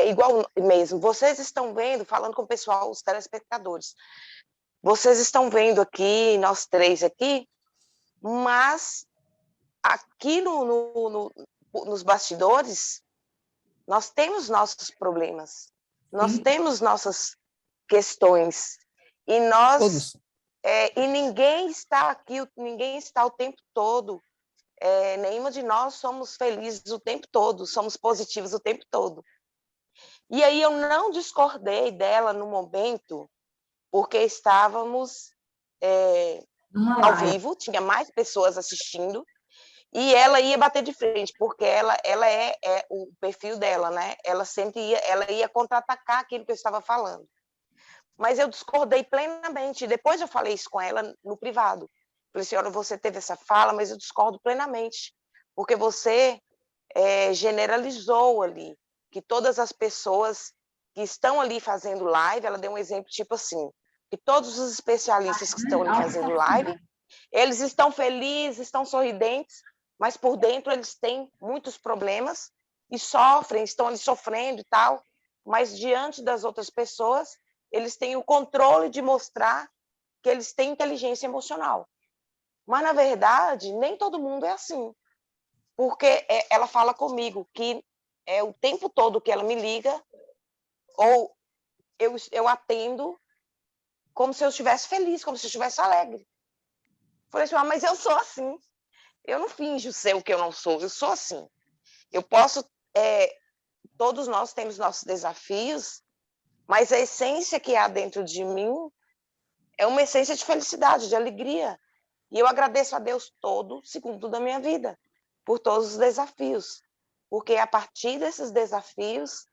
igual mesmo. Vocês estão vendo, falando com o pessoal, os telespectadores, vocês estão vendo aqui, nós três aqui, mas aqui nos bastidores, nós temos nossos problemas, nós temos nossas questões, e nós... e ninguém está aqui, ninguém está o tempo todo, nenhuma de nós somos felizes o tempo todo, somos positivos o tempo todo. E aí eu não discordei dela no momento, porque estávamos ao vivo, tinha mais pessoas assistindo, e ela ia bater de frente, porque ela é o perfil dela, né? Ela sempre ia contra-atacar aquilo que eu estava falando. Mas eu discordei plenamente. Depois eu falei isso com ela no privado. Falei, senhora, você teve essa fala, mas eu discordo plenamente, porque você generalizou ali, que todas as pessoas que estão ali fazendo live, ela deu um exemplo tipo assim, que todos os especialistas que estão ali fazendo live, eles estão felizes, estão sorridentes, mas por dentro eles têm muitos problemas e sofrem, estão ali sofrendo e tal, mas diante das outras pessoas, eles têm o controle de mostrar que eles têm inteligência emocional. Mas, na verdade, nem todo mundo é assim. Porque ela fala comigo que o tempo todo que ela me liga, ou eu atendo como se eu estivesse feliz, como se eu estivesse alegre. Falei assim, mas eu sou assim. Eu não finjo ser o que eu não sou, eu sou assim. Eu posso... todos nós temos nossos desafios, mas a essência que há dentro de mim é uma essência de felicidade, de alegria. E eu agradeço a Deus todo segundo da minha vida, por todos os desafios. Porque é a partir desses desafios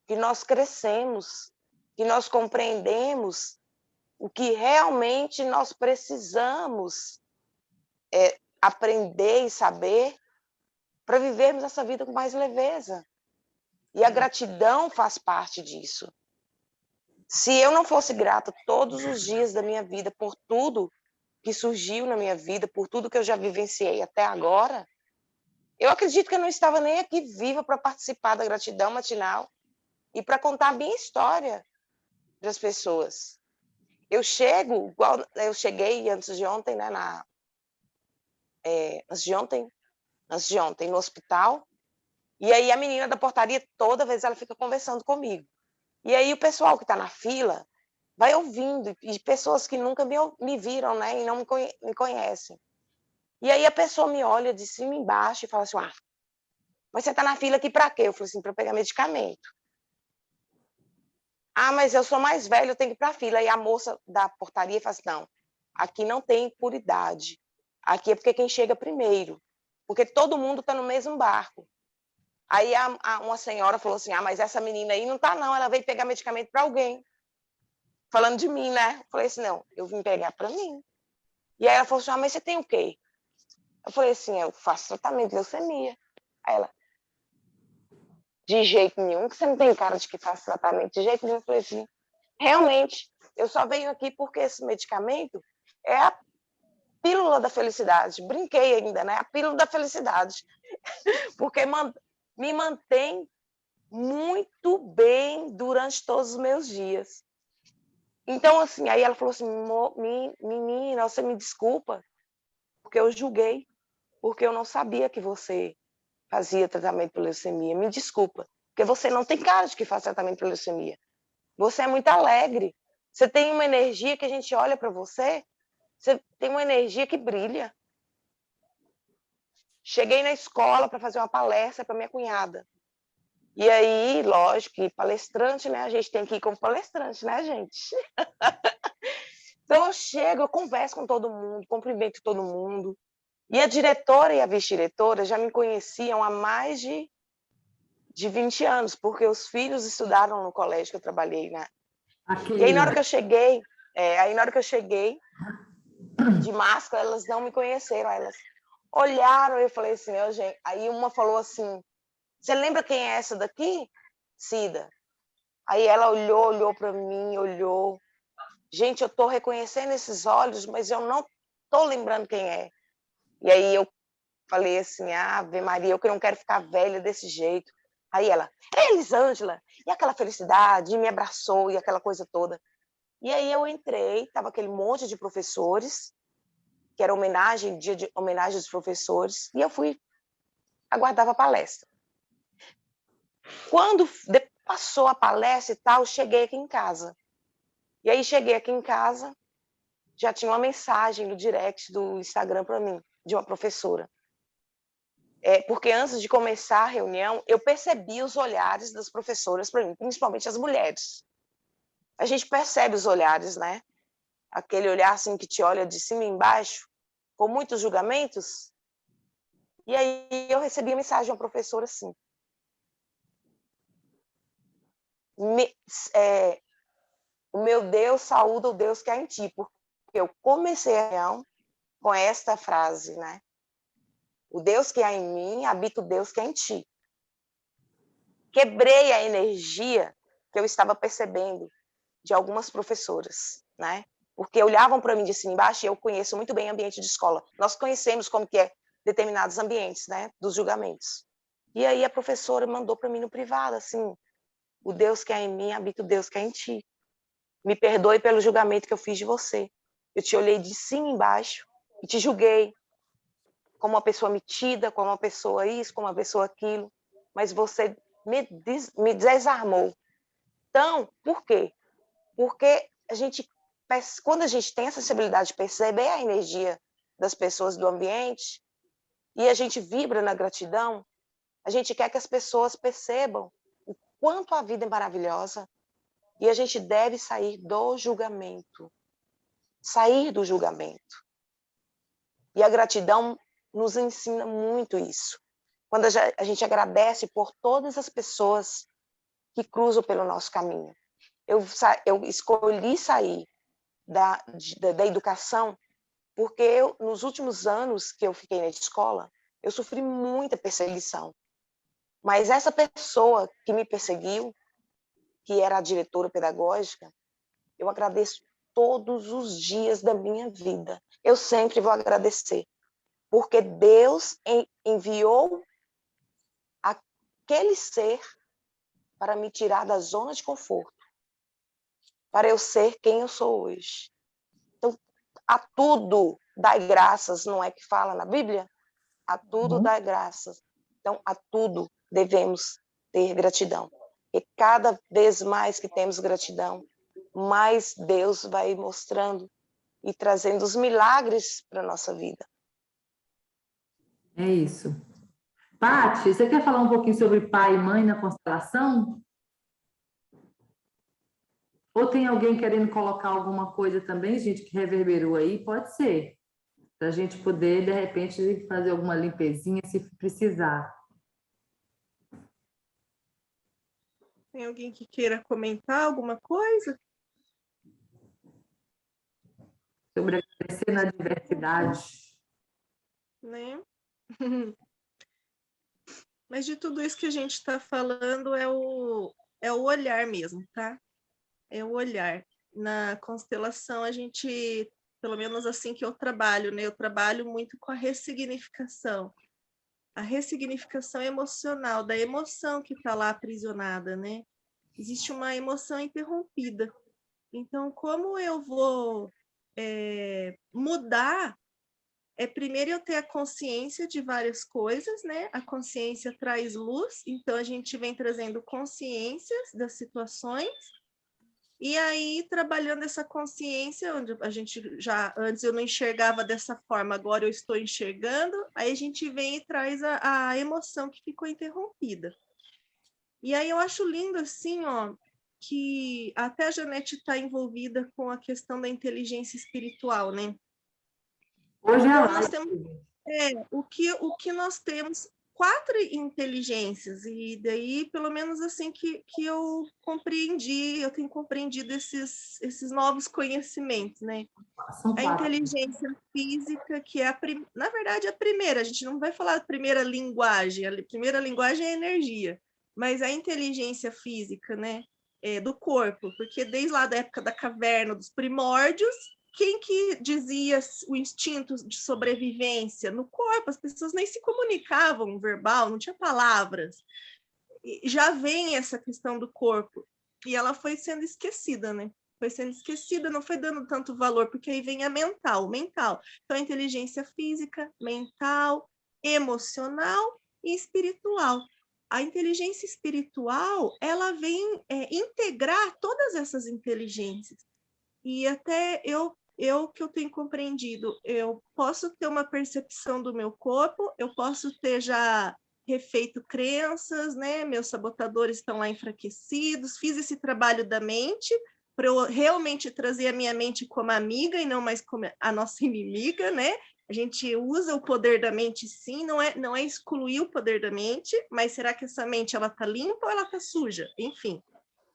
que nós crescemos, que nós compreendemos o que realmente nós precisamos aprender e saber para vivermos essa vida com mais leveza. E a gratidão faz parte disso. Se eu não fosse grata todos os dias da minha vida por tudo que surgiu na minha vida, por tudo que eu já vivenciei até agora, eu acredito que eu não estava nem aqui viva para participar da gratidão matinal e para contar a minha história para as pessoas. Eu cheguei antes de ontem, né, antes de ontem, no hospital, e aí a menina da portaria, toda vez ela fica conversando comigo. E aí o pessoal que está na fila vai ouvindo, e pessoas que nunca me viram, né, e não me conhecem. E aí a pessoa me olha de cima e embaixo e fala assim, mas você está na fila aqui para quê? Eu falei assim, para pegar medicamento. Mas eu sou mais velha, eu tenho que ir para a fila. E a moça da portaria fala assim, não, aqui não tem puridade. Aqui é porque quem chega primeiro. Porque todo mundo está no mesmo barco. Aí uma senhora falou assim, mas essa menina aí não está não, ela veio pegar medicamento para alguém. Falando de mim, né? Eu falei assim, não, eu vim pegar para mim. E aí ela falou assim, mas você tem o quê? Eu falei assim, eu faço tratamento de leucemia. Aí ela, de jeito nenhum, que você não tem cara de que faz tratamento de jeito nenhum. Eu falei assim, realmente, eu só venho aqui porque esse medicamento é a pílula da felicidade. Brinquei ainda, né? A pílula da felicidade. Porque me mantém muito bem durante todos os meus dias. Então, assim, aí ela falou assim, menina, você me desculpa, porque eu julguei, porque eu não sabia que você fazia tratamento para leucemia. Me desculpa, porque você não tem cara de que faz tratamento para leucemia. Você é muito alegre. Você tem uma energia que a gente olha para você, você tem uma energia que brilha. Cheguei na escola para fazer uma palestra para minha cunhada. E aí, lógico, que palestrante, né? A gente tem que ir como palestrante, né, gente? Então eu chego, eu converso com todo mundo, cumprimento todo mundo. E a diretora e a vice-diretora já me conheciam há mais de de 20 anos, porque os filhos estudaram no colégio que eu trabalhei, né? Aquele E aí, na hora lá. que eu cheguei de máscara, elas não me conheceram, aí elas olharam e eu falei assim, meu gente, aí uma falou assim, você lembra quem é essa daqui? Cida. Aí ela olhou para mim, olhou. Gente, eu tô reconhecendo esses olhos, mas eu não tô lembrando quem é. E aí eu falei assim, Ave Maria, eu que não quero ficar velha desse jeito. Aí ela, Elisângela, e aquela felicidade, e me abraçou, e aquela coisa toda. E aí eu entrei, tava aquele monte de professores, que era homenagem, dia de homenagem aos professores, e eu fui, aguardava a palestra. Quando passou a palestra e tal, cheguei aqui em casa. E aí cheguei aqui em casa, já tinha uma mensagem no direct do Instagram para mim, de uma professora. Porque antes de começar a reunião, eu percebi os olhares das professoras para mim, principalmente as mulheres. A gente percebe os olhares, né? Aquele olhar assim que te olha de cima e embaixo, com muitos julgamentos. E aí eu recebi a mensagem de uma professora assim. O meu Deus saúda o Deus que há em ti, porque eu comecei a reunião com esta frase, né? O Deus que há em mim, habita o Deus que há em ti. Quebrei a energia que eu estava percebendo de algumas professoras, né? Porque olhavam para mim de cima e embaixo e eu conheço muito bem ambiente de escola. Nós conhecemos como que é determinados ambientes, né? Dos julgamentos. E aí a professora mandou para mim no privado, assim, o Deus que há em mim, habita o Deus que há em ti. Me perdoe pelo julgamento que eu fiz de você. Eu te olhei de cima e embaixo e te julguei como uma pessoa metida, como uma pessoa isso, como uma pessoa aquilo, mas você me desarmou. Então, por quê? Porque quando a gente tem a sensibilidade de perceber a energia das pessoas do ambiente e a gente vibra na gratidão, a gente quer que as pessoas percebam o quanto a vida é maravilhosa e a gente deve sair do julgamento. Sair do julgamento. E a gratidão nos ensina muito isso. Quando a gente agradece por todas as pessoas que cruzam pelo nosso caminho. Eu escolhi sair da educação porque nos últimos anos que eu fiquei na escola, eu sofri muita perseguição. Mas essa pessoa que me perseguiu, que era a diretora pedagógica, eu agradeço todos os dias da minha vida. Eu sempre vou agradecer, porque Deus enviou aquele ser para me tirar da zona de conforto, para eu ser quem eu sou hoje. Então, a tudo dai graças, não é que fala na Bíblia? A tudo dai graças. Então, a tudo devemos ter gratidão. E cada vez mais que temos gratidão, mais Deus vai mostrando e trazendo os milagres para a nossa vida. É isso. Paty, você quer falar um pouquinho sobre pai e mãe na constelação? Ou tem alguém querendo colocar alguma coisa também, gente, que reverberou aí? Pode ser. Para a gente poder, de repente, fazer alguma limpezinha se precisar. Tem alguém que queira comentar alguma coisa? Sobre agradecer na diversidade. Né? Mas de tudo isso que a gente está falando é o olhar mesmo, tá? É o olhar. Na constelação, a gente, pelo menos assim que eu trabalho, né? Eu trabalho muito com a ressignificação. A ressignificação emocional, da emoção que está lá aprisionada, né? Existe uma emoção interrompida. Então, como eu vou mudar primeiro eu ter a consciência de várias coisas, né? A consciência traz luz, então a gente vem trazendo consciências das situações, e aí trabalhando essa consciência, onde a gente já, antes eu não enxergava dessa forma, agora eu estou enxergando, aí a gente vem e traz a emoção que ficou interrompida. E aí eu acho lindo assim, ó, que até a Janete está envolvida com a questão da inteligência espiritual, né? Hoje Então, é nós temos o que nós temos 4 inteligências, e daí, pelo menos assim que eu compreendi, eu tenho compreendido esses novos conhecimentos, né? São A 4. inteligência física, que é, na verdade, a primeira, a gente não vai falar da primeira linguagem, a primeira linguagem é a energia, mas a inteligência física, né, do corpo, porque desde lá da época da caverna, dos primórdios, quem que dizia o instinto de sobrevivência? No corpo, as pessoas nem se comunicavam verbal, não tinha palavras. E já vem essa questão do corpo, e ela foi sendo esquecida, né? Foi sendo esquecida, não foi dando tanto valor, porque aí vem a mental. Então, a inteligência física, mental, emocional e espiritual. A inteligência espiritual, ela vem integrar todas essas inteligências. E até eu que eu tenho compreendido, eu posso ter uma percepção do meu corpo, eu posso ter já refeito crenças, né? Meus sabotadores estão lá enfraquecidos, fiz esse trabalho da mente para eu realmente trazer a minha mente como amiga e não mais como a nossa inimiga, né? A gente usa o poder da mente, sim, não é excluir o poder da mente, mas será que essa mente ela tá limpa ou ela tá suja? Enfim,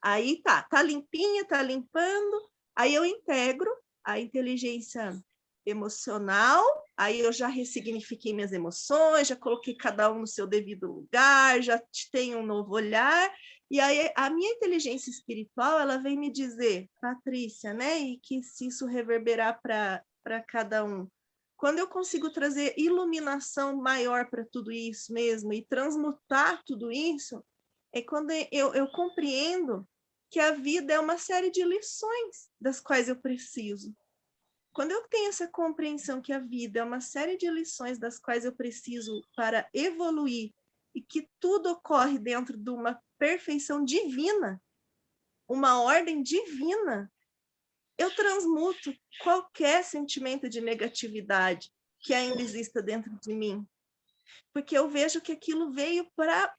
aí tá limpinha, tá limpando, aí eu integro a inteligência emocional, aí eu já ressignifiquei minhas emoções, já coloquei cada um no seu devido lugar, já tenho um novo olhar, e aí a minha inteligência espiritual, ela vem me dizer, Patrícia, né, e que se isso reverberar para cada um, quando eu consigo trazer iluminação maior para tudo isso mesmo, e transmutar tudo isso, é quando eu compreendo que a vida é uma série de lições das quais eu preciso. Quando eu tenho essa compreensão que a vida é uma série de lições das quais eu preciso para evoluir e que tudo ocorre dentro de uma perfeição divina, uma ordem divina, eu transmuto qualquer sentimento de negatividade que ainda exista dentro de mim. Porque eu vejo que aquilo veio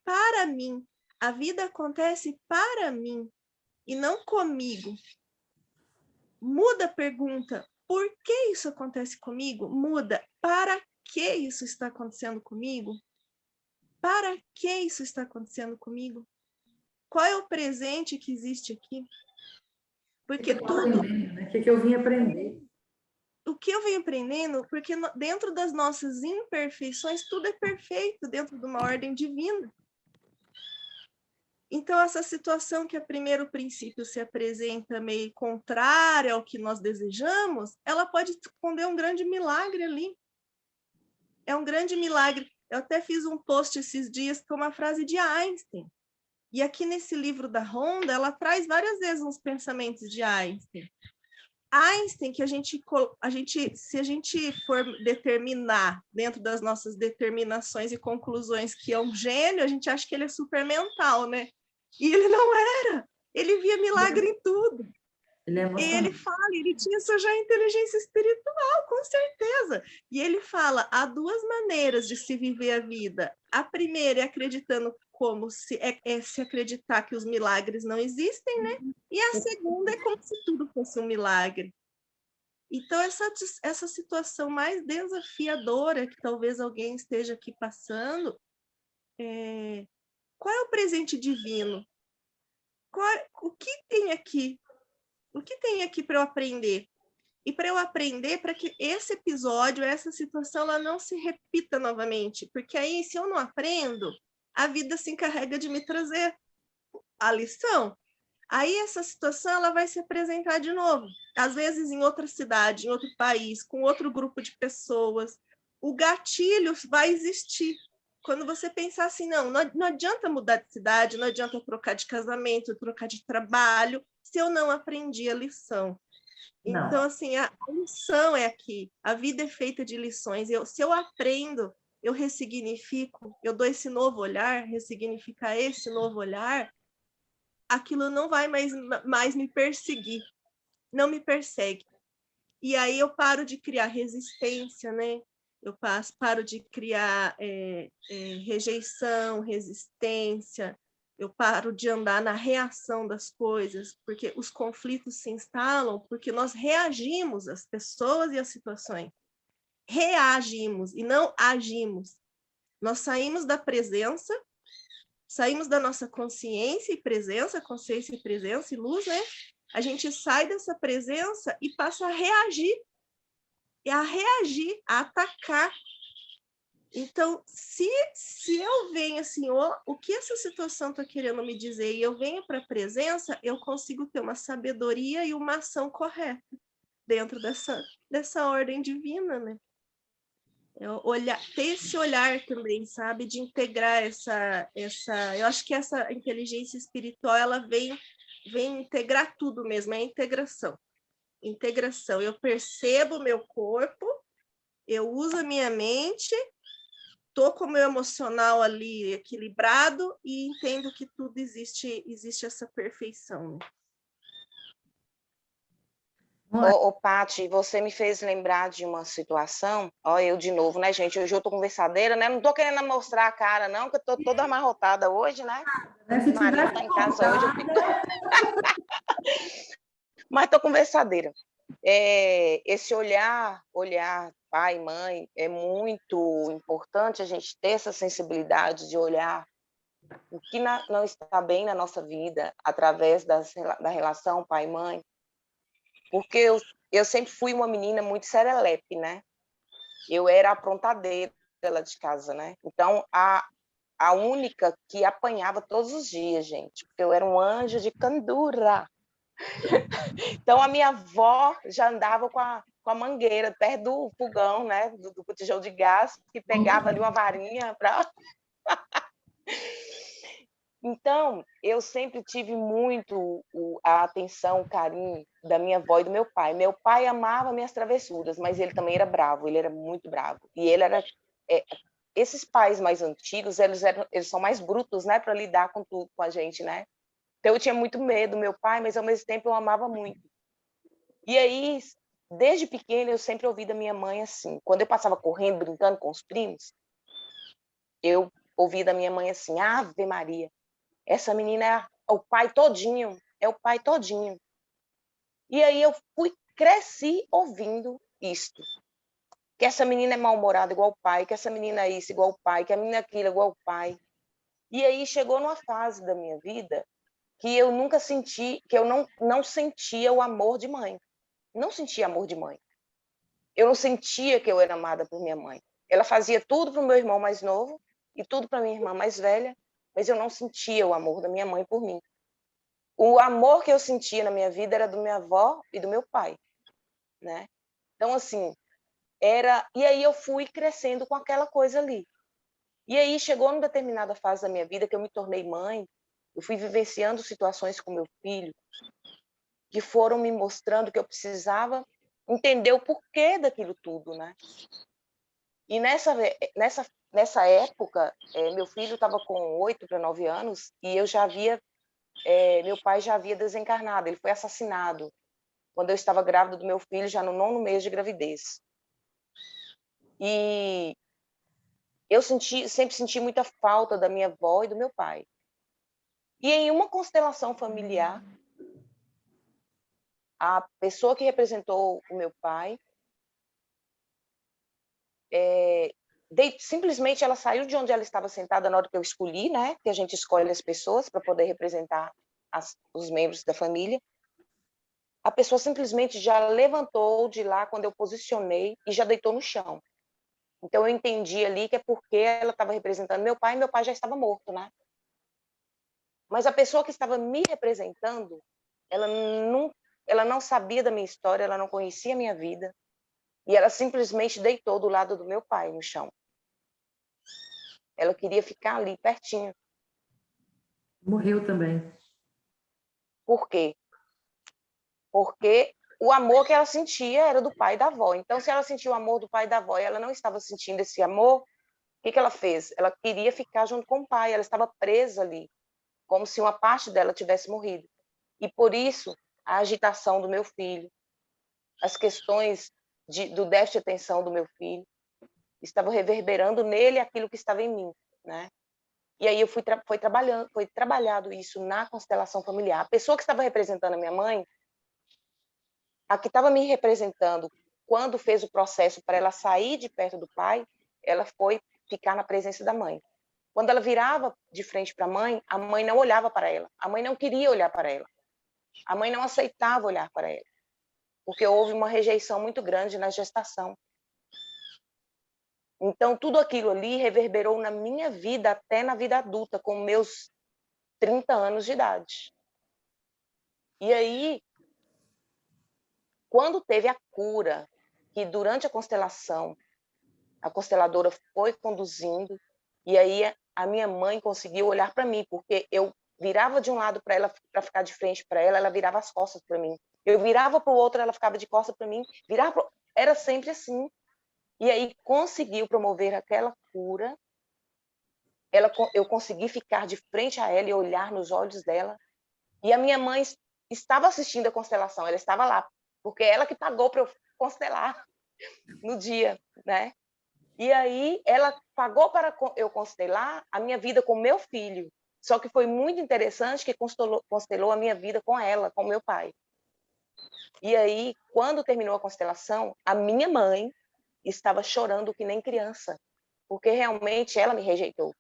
para mim. A vida acontece para mim e não comigo. Muda a pergunta, por que isso acontece comigo? Muda, para que isso está acontecendo comigo? Para que isso está acontecendo comigo? Qual é o presente que existe aqui? Porque tudo... Né? O que eu vim aprender? O que eu venho aprendendo, porque dentro das nossas imperfeições, tudo é perfeito dentro de uma ordem divina. Então, essa situação que a primeiro princípio se apresenta meio contrária ao que nós desejamos, ela pode esconder um grande milagre ali. É um grande milagre. Eu até fiz um post esses dias com uma frase de Einstein. E aqui nesse livro da Rhonda, ela traz várias vezes uns pensamentos de Einstein. Einstein, que se a gente for determinar dentro das nossas determinações e conclusões que é um gênio, a gente acha que ele é super mental, né? E ele não era. Ele via milagre em tudo. Ele é e ele fala, ele tinha sua já inteligência espiritual, com certeza. E ele fala, há 2 maneiras de se viver a vida. A primeira é acreditando como se acreditar que os milagres não existem, né? E a segunda é como se tudo fosse um milagre. Então, essa situação mais desafiadora que talvez alguém esteja aqui passando, qual é o presente divino? O que tem aqui? O que tem aqui para eu aprender? E para eu aprender, para que esse episódio, essa situação, ela não se repita novamente. Porque aí, se eu não aprendo, a vida se encarrega de me trazer a lição. Aí essa situação ela vai se apresentar de novo. Às vezes em outra cidade, em outro país, com outro grupo de pessoas. O gatilho vai existir. Quando você pensar assim, não adianta mudar de cidade, não adianta trocar de casamento, trocar de trabalho, se eu não aprendi a lição. Não. Então, assim, a lição é aqui. A vida é feita de lições. Se eu aprendo, eu ressignifico, eu dou esse novo olhar, ressignificar esse novo olhar, aquilo não vai mais me perseguir. Não me persegue. E aí eu paro de criar resistência, né? Eu paro de criar rejeição, resistência, eu paro de andar na reação das coisas, porque os conflitos se instalam porque nós reagimos às pessoas e às situações. Reagimos e não agimos. Nós saímos da presença, saímos da nossa consciência e presença e luz, né? A gente sai dessa presença e passa a reagir, a atacar. Então, se eu venho assim, o que essa situação está querendo me dizer, e eu venho para a presença, eu consigo ter uma sabedoria e uma ação correta dentro dessa ordem divina, né? Ter esse olhar também, sabe, de integrar eu acho que essa inteligência espiritual, ela vem integrar tudo mesmo, é a integração. Eu percebo o meu corpo, eu uso a minha mente, estou com o meu emocional ali equilibrado e entendo que tudo existe essa perfeição. Ô, Paty, você me fez lembrar de uma situação, ó, eu de novo, né, gente? Hoje eu tô conversadeira, né? Não tô querendo mostrar a cara, não, que eu tô toda amarrotada hoje, né? Se O marido tá em casa hoje, eu fico... Mas tô conversadeira. Esse olhar pai, mãe, é muito importante a gente ter essa sensibilidade de olhar o que não está bem na nossa vida através da relação pai-mãe, porque eu sempre fui uma menina muito serelepe, né? Eu era aprontadeira lá de casa, né? Então, a única que apanhava todos os dias, gente, porque eu era um anjo de candura. Então, a minha avó já andava com a mangueira perto do fogão, né? Do botijão de gás, que pegava ali uma varinha para... Então, eu sempre tive muito a atenção, o carinho da minha avó e do meu pai. Meu pai amava minhas travessuras, mas ele também era bravo, ele era muito bravo. E ele era... esses pais mais antigos, eles são mais brutos, né, para lidar com tudo, com a gente, né? Então, eu tinha muito medo do meu pai, mas, ao mesmo tempo, eu amava muito. E aí, desde pequena, eu sempre ouvi da minha mãe assim. Quando eu passava correndo, brincando com os primos, eu ouvi da minha mãe assim: Ave Maria, essa menina é o pai todinho, é o pai todinho. E aí eu cresci ouvindo isto. Que essa menina é mal-humorada igual o pai, que essa menina é isso igual o pai, que a menina é aquilo igual o pai. E aí chegou numa fase da minha vida que eu nunca senti, que eu não sentia o amor de mãe. Não sentia amor de mãe. Eu não sentia que eu era amada por minha mãe. Ela fazia tudo para o meu irmão mais novo e tudo para minha irmã mais velha, mas eu não sentia o amor da minha mãe por mim. O amor que eu sentia na minha vida era do minha avó e do meu pai, né? Então, assim, e aí eu fui crescendo com aquela coisa ali. E aí chegou numa determinada fase da minha vida que eu me tornei mãe, eu fui vivenciando situações com meu filho que foram me mostrando que eu precisava entender o porquê daquilo tudo, né? E nessa época, meu filho estava com 8 para 9 anos e eu já havia, meu pai já havia desencarnado, ele foi assassinado quando eu estava grávida do meu filho, já no 9º mês de gravidez. E eu sempre senti muita falta da minha avó e do meu pai. E em uma constelação familiar, a pessoa que representou o meu pai, simplesmente ela saiu de onde ela estava sentada na hora que eu escolhi, né? Que a gente escolhe as pessoas para poder representar os membros da família. A pessoa simplesmente já levantou de lá quando eu posicionei e já deitou no chão. Então eu entendi ali que é porque ela estava representando meu pai e meu pai já estava morto, né? Mas a pessoa que estava me representando, ela não sabia da minha história, ela não conhecia a minha vida. E ela simplesmente deitou do lado do meu pai, no chão. Ela queria ficar ali, pertinho. Morreu também. Por quê? Porque o amor que ela sentia era do pai e da avó. Então, se ela sentia o amor do pai e da avó e ela não estava sentindo esse amor, o que ela fez? Ela queria ficar junto com o pai, ela estava presa ali, como se uma parte dela tivesse morrido. E por isso, a agitação do meu filho, as questões do déficit de atenção do meu filho, estavam reverberando nele aquilo que estava em mim, né? E aí foi trabalhado isso na constelação familiar. A pessoa que estava representando a minha mãe, a que estava me representando quando fez o processo para ela sair de perto do pai, ela foi ficar na presença da mãe. Quando ela virava de frente para a mãe não olhava para ela. A mãe não queria olhar para ela. A mãe não aceitava olhar para ela, porque houve uma rejeição muito grande na gestação. Então, tudo aquilo ali reverberou na minha vida, até na vida adulta, com meus 30 anos de idade. E aí, quando teve a cura, que durante a constelação, a consteladora foi conduzindo, e aí a minha mãe conseguiu olhar para mim, porque eu virava de um lado para ela, para ficar de frente para ela, ela virava as costas para mim. Eu virava para o outro, ela ficava de costas para mim, era sempre assim. E aí conseguiu promover aquela cura. Eu consegui ficar de frente a ela e olhar nos olhos dela. E a minha mãe estava assistindo a constelação, ela estava lá, porque ela que pagou para eu constelar no dia, né? E aí ela pagou para eu constelar a minha vida com meu filho. Só que foi muito interessante que constelou a minha vida com ela, com meu pai. E aí, quando terminou a constelação, a minha mãe estava chorando que nem criança, porque realmente ela me rejeitou.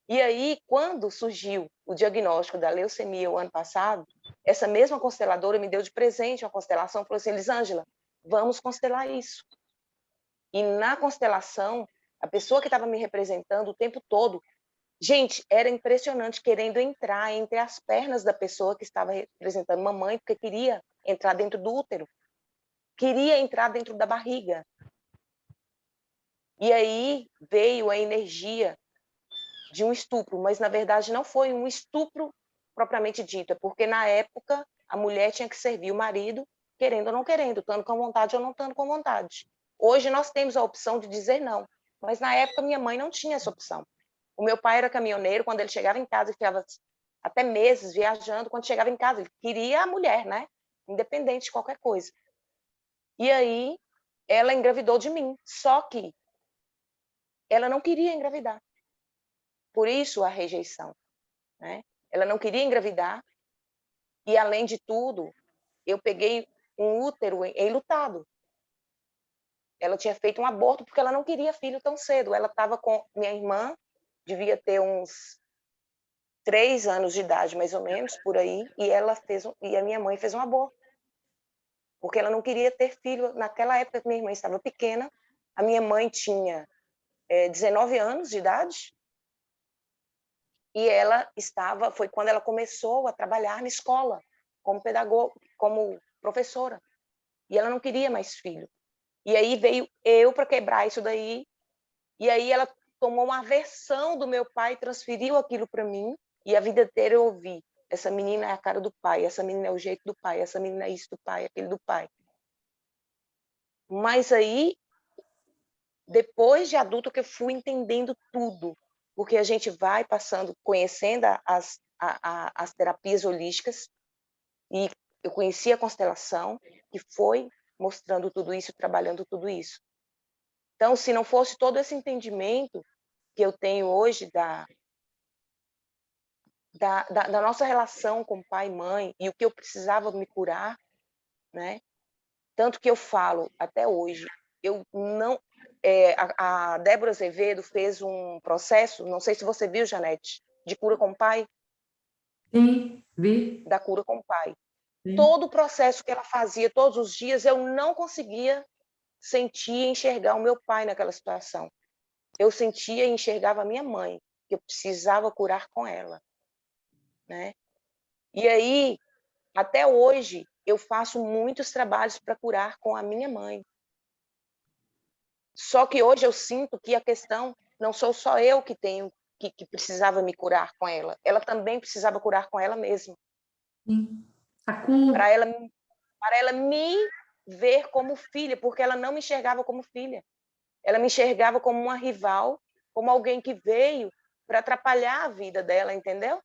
E aí, quando surgiu o diagnóstico da leucemia o ano passado, essa mesma consteladora me deu de presente uma constelação, falou assim, Elisângela, vamos constelar isso. E na constelação, a pessoa que estava me representando o tempo todo, gente, era impressionante, querendo entrar entre as pernas da pessoa que estava representando mamãe, porque queria entrar dentro do útero, queria entrar dentro da barriga. E aí veio a energia de um estupro, mas na verdade não foi um estupro propriamente dito, é porque na época a mulher tinha que servir o marido, querendo ou não querendo, estando com vontade ou não estando com vontade. Hoje nós temos a opção de dizer não, mas na época minha mãe não tinha essa opção. O meu pai era caminhoneiro, quando ele chegava em casa, ele ficava até meses viajando, quando chegava em casa, ele queria a mulher, né? Independente de qualquer coisa. E aí ela engravidou de mim, só que ela não queria engravidar. Por isso a rejeição, né? Ela não queria engravidar e, além de tudo, eu peguei um útero enlutado. Ela tinha feito um aborto porque ela não queria filho tão cedo. Ela estava com minha irmã, devia ter uns 3 anos de idade, mais ou menos, por aí, e a minha mãe fez um aborto. Porque ela não queria ter filho. Naquela época que minha irmã estava pequena, a minha mãe tinha 19 anos de idade, e foi quando ela começou a trabalhar na escola, como pedagoga, como professora. E ela não queria mais filho. E aí veio eu para quebrar isso daí. E aí ela tomou uma aversão do meu pai, transferiu aquilo para mim, e a vida inteira eu ouvi: essa menina é a cara do pai, essa menina é o jeito do pai, essa menina é isso do pai, aquele do pai. Mas aí, depois de adulto, que eu fui entendendo tudo, porque a gente vai passando, conhecendo as terapias holísticas, e eu conheci a constelação, que foi mostrando tudo isso, trabalhando tudo isso. Então, se não fosse todo esse entendimento que eu tenho hoje da nossa relação com pai e mãe, e o que eu precisava me curar, né? Tanto que eu falo até hoje, eu não... a Débora Azevedo fez um processo, não sei se você viu, Janete, de cura com o pai. Sim, vi. Da cura com o pai. Sim. Todo o processo que ela fazia todos os dias, eu não conseguia sentir e enxergar o meu pai naquela situação. Eu sentia e enxergava a minha mãe, que eu precisava curar com ela, né? E aí, até hoje, eu faço muitos trabalhos para curar com a minha mãe. Só que hoje eu sinto que a questão não sou só eu que tenho que precisava me curar com ela. Ela também precisava curar com ela mesma. Sim. A cura. Para ela me ver como filha, porque ela não me enxergava como filha. Ela me enxergava como uma rival, como alguém que veio para atrapalhar a vida dela, entendeu?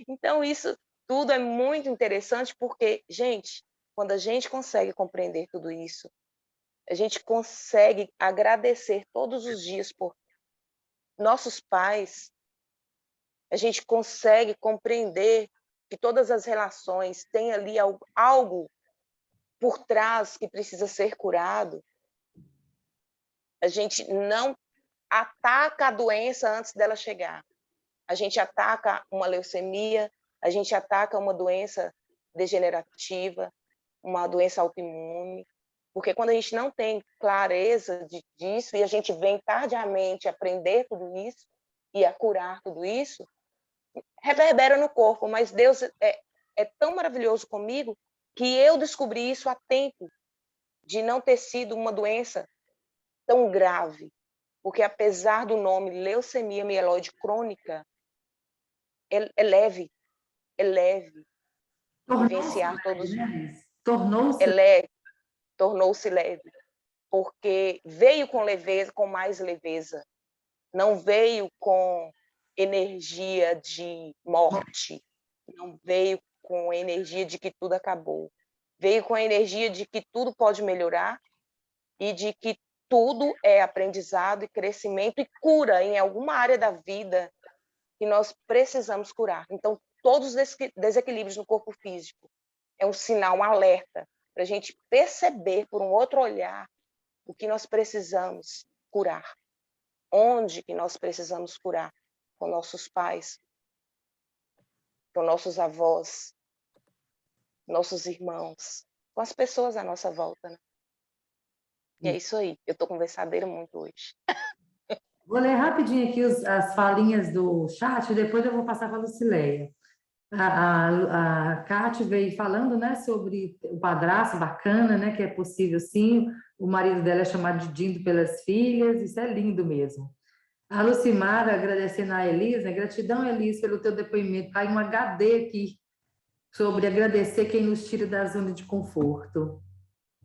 Então, isso tudo é muito interessante, porque, gente, quando a gente consegue compreender tudo isso, a gente consegue agradecer todos os dias por nossos pais, a gente consegue compreender que todas as relações têm ali algo por trás que precisa ser curado. A gente não ataca a doença antes dela chegar. A gente ataca uma leucemia, a gente ataca uma doença degenerativa, uma doença autoimune, porque quando a gente não tem clareza disso e a gente vem tardiamente aprender tudo isso e a curar tudo isso, reverbera no corpo, mas Deus é tão maravilhoso comigo que eu descobri isso a tempo de não ter sido uma doença tão grave, porque apesar do nome leucemia mieloide crônica, é leve vivenciar todos. Tornou-se leve, porque veio com leveza, com mais leveza, não veio com energia de morte, não veio com energia de que tudo acabou, veio com a energia de que tudo pode melhorar e de que tudo é aprendizado e crescimento e cura em alguma área da vida que nós precisamos curar. Então, todos os desequilíbrios no corpo físico é um sinal, um alerta para a gente perceber por um outro olhar o que nós precisamos curar. Onde que nós precisamos curar? Com nossos pais, com nossos avós, nossos irmãos, com as pessoas à nossa volta, né? E é isso aí. Eu estou conversadeira muito hoje. Vou ler rapidinho aqui as falinhas do chat e depois eu vou passar para a Lucileia. A Cátia veio falando, né, sobre o padrasto bacana, né, que é possível sim. O marido dela é chamado de Dindo pelas filhas, isso é lindo mesmo. A Lucimara agradecendo a Elis, né, gratidão, Elis, pelo teu depoimento. Cai um HD aqui sobre agradecer quem nos tira da zona de conforto.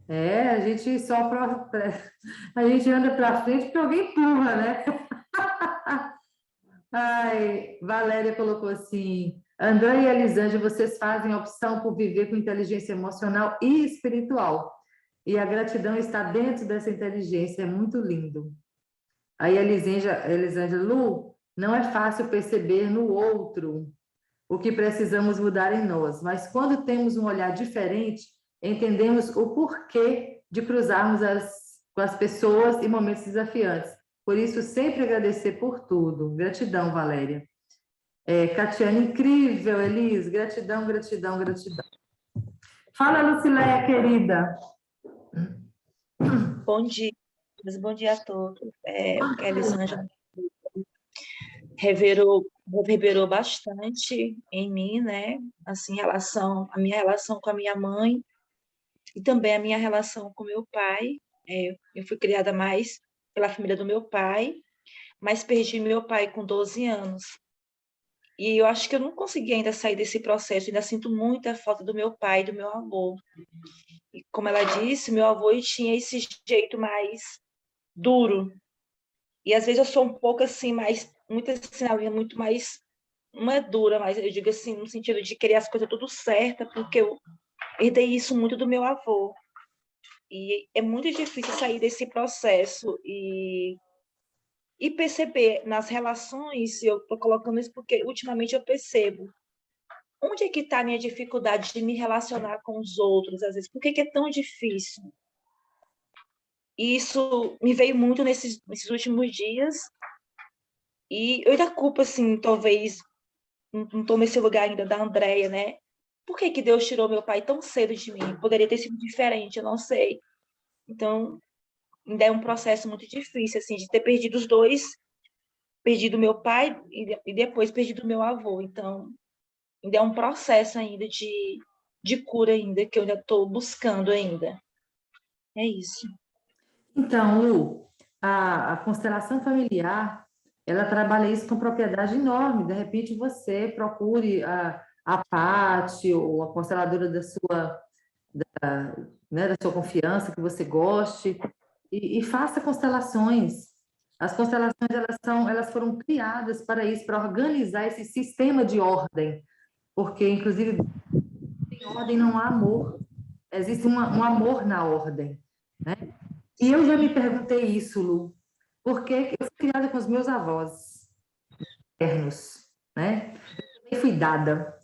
A gente a gente anda para frente porque alguém empurra, né? Ai, Valéria colocou assim: André e Elisângela, vocês fazem a opção por viver com inteligência emocional e espiritual. E a gratidão está dentro dessa inteligência, é muito lindo. Aí, Elisângela, Lu, não é fácil perceber no outro o que precisamos mudar em nós, mas quando temos um olhar diferente, entendemos o porquê de cruzarmos com as pessoas em momentos desafiantes. Por isso, sempre agradecer por tudo. Gratidão, Valéria. Catiane, incrível, Elis. Gratidão, gratidão, gratidão. Fala, Lucileia, querida. Bom dia a todos. O que a Elisângela reverberou bastante em mim, né? Assim, a minha relação com a minha mãe e também a minha relação com meu pai. Eu fui criada mais pela família do meu pai, mas perdi meu pai com 12 anos. E eu acho que eu não consegui ainda sair desse processo, ainda sinto muita falta do meu pai e do meu avô. E como ela disse, meu avô tinha esse jeito mais duro. E às vezes eu sou um pouco assim, muito assim, muito mais, não é dura, mas eu digo assim, no sentido de querer as coisas tudo certas, porque eu herdei isso muito do meu avô. E é muito difícil sair desse processo e perceber nas relações, eu estou colocando isso porque ultimamente eu percebo onde é que está a minha dificuldade de me relacionar com os outros, às vezes, por que é tão difícil? E isso me veio muito nesses últimos dias, e eu ainda culpo, assim, talvez, não estou nesse lugar ainda da Andréia, né? Por que Deus tirou meu pai tão cedo de mim? Poderia ter sido diferente, eu não sei. Então, ainda é um processo muito difícil, assim, de ter perdido os dois, perdido meu pai e depois perdido meu avô. Então, ainda é um processo ainda de cura ainda, que eu ainda estou buscando ainda. É isso. Então, Lu, a constelação familiar, ela trabalha isso com propriedade enorme. De repente, você procure a Paty ou a consteladora da sua confiança, que você goste, e faça constelações. As constelações, elas foram criadas para isso, para organizar esse sistema de ordem, porque, inclusive, sem ordem não há amor. Existe um amor na ordem, né? E eu já me perguntei isso, Lu, porque eu fui criada com os meus avós maternos, né? Eu fui dada.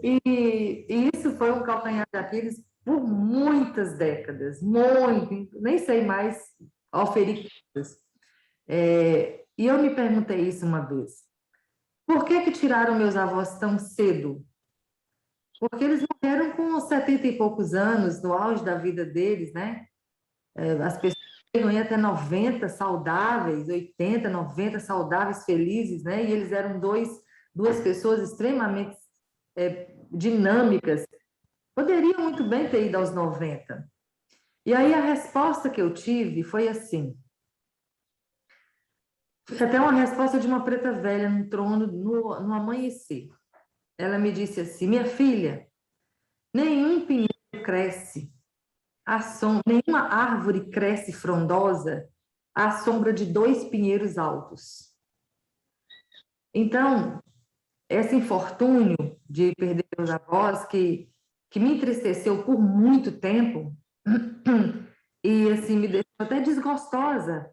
E isso foi um calcanhar de Aquiles por muitas décadas, muito, nem sei mais oferir coisas. E eu me perguntei isso uma vez. Por que tiraram meus avós tão cedo? Porque eles morreram com 70 e poucos anos, no auge da vida deles, né? As pessoas chegam aí até 90 saudáveis, 80, 90 saudáveis, felizes, né? E eles eram duas pessoas extremamente dinâmicas. Poderiam muito bem ter ido aos 90. E aí a resposta que eu tive foi assim. Foi até uma resposta de uma preta velha no trono, no amanhecer. Ela me disse assim, minha filha, nenhum pinheiro cresce, nenhuma árvore cresce frondosa à sombra de 2 pinheiros altos. Então, esse infortúnio de perder meus avós, que me entristeceu por muito tempo, e assim, me deixou até desgostosa,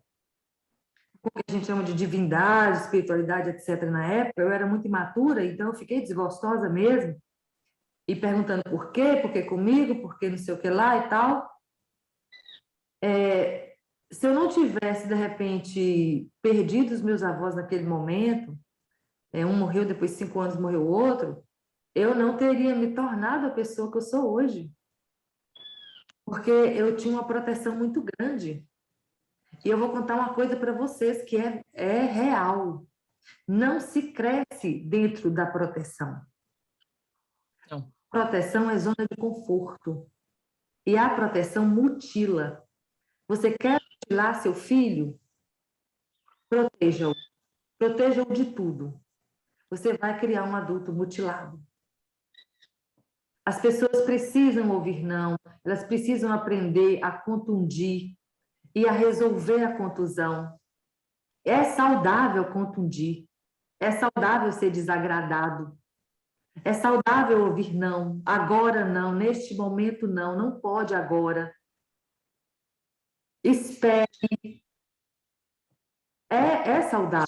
porque a gente chama de divindade, espiritualidade, etc. Na época, eu era muito imatura, então eu fiquei desgostosa mesmo, e perguntando por que comigo, por que não sei o que lá e tal. Se eu não tivesse, de repente, perdido os meus avós naquele momento, um morreu, depois de 5 anos morreu o outro, eu não teria me tornado a pessoa que eu sou hoje. Porque eu tinha uma proteção muito grande. E eu vou contar uma coisa para vocês que é real. Não se cresce dentro da proteção. Não. Proteção é zona de conforto. E a proteção mutila. Você quer mutilar seu filho? Proteja-o. Proteja-o de tudo. Você vai criar um adulto mutilado. As pessoas precisam ouvir não, elas precisam aprender a contundir e a resolver a contusão. É saudável contundir, é saudável ser desagradado, é saudável ouvir não, agora não, neste momento não, não pode agora. Espere. É saudável.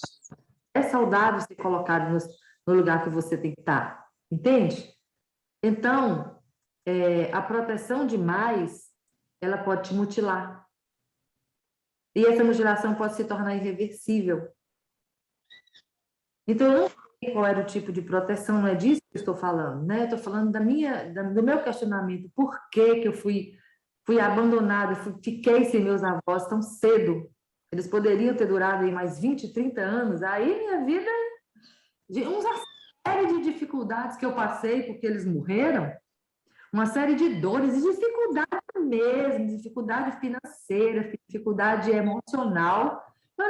É saudável ser colocado no lugar que você tem que estar, entende? Então, a proteção demais, ela pode te mutilar. E essa mutilação pode se tornar irreversível. Então, eu não sei qual era o tipo de proteção, não é disso que eu estou falando, né? Eu estou falando do meu questionamento. Por que eu fui abandonada, fiquei sem meus avós tão cedo? Eles poderiam ter durado aí mais 20, 30 anos. Aí minha vida, uma série de dificuldades que eu passei porque eles morreram, uma série de dores e dificuldade mesmo, dificuldade financeira, dificuldade emocional, eu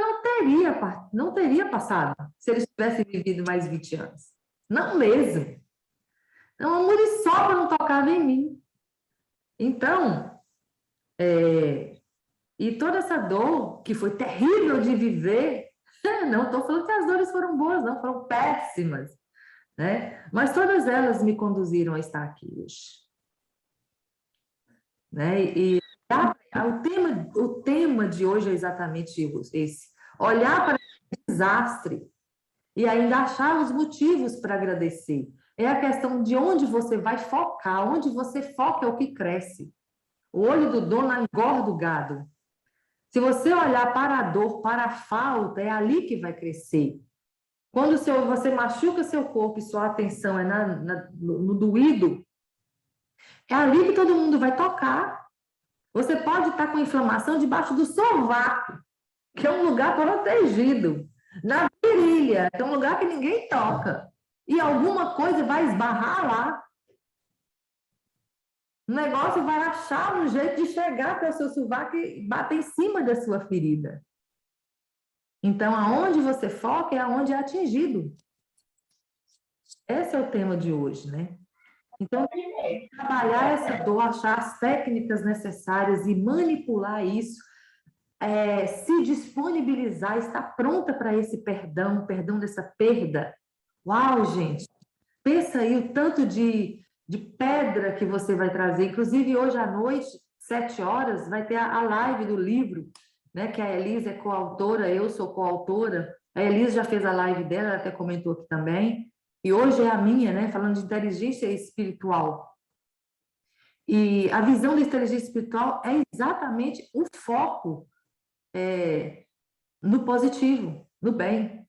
não teria passado se eles tivessem vivido mais 20 anos. Não mesmo. Então, a muriçoca não tocava em mim. Então, e toda essa dor, que foi terrível de viver, não estou falando que as dores foram boas, não, foram péssimas, né? Mas todas elas me conduziram a estar aqui hoje. Né? E o tema de hoje é exatamente esse. Olhar para esse desastre e ainda achar os motivos para agradecer. É a questão de onde você vai focar. Onde você foca é o que cresce. O olho do dono engorda o gado. Se você olhar para a dor, para a falta, é ali que vai crescer. Quando você machuca seu corpo e sua atenção é no doído, é ali que todo mundo vai tocar. Você pode estar com inflamação debaixo do sovaco, que é um lugar protegido. Na virilha, que é um lugar que ninguém toca. E alguma coisa vai esbarrar lá. O negócio vai achar um jeito de chegar até o seu sovaco e bater em cima da sua ferida. Então, aonde você foca é aonde é atingido. Esse é o tema de hoje, né? Então, trabalhar essa dor, achar as técnicas necessárias e manipular isso, se disponibilizar, estar pronta para esse perdão dessa perda. Uau, gente! Pensa aí o tanto de pedra que você vai trazer. Inclusive, hoje à noite, 7 horas, vai ter a live do livro, né, que a Elisa é coautora, eu sou coautora. A Elisa já fez a live dela, ela até comentou aqui também. E hoje é a minha, né, falando de inteligência espiritual. E a visão da inteligência espiritual é exatamente o foco no positivo, no bem.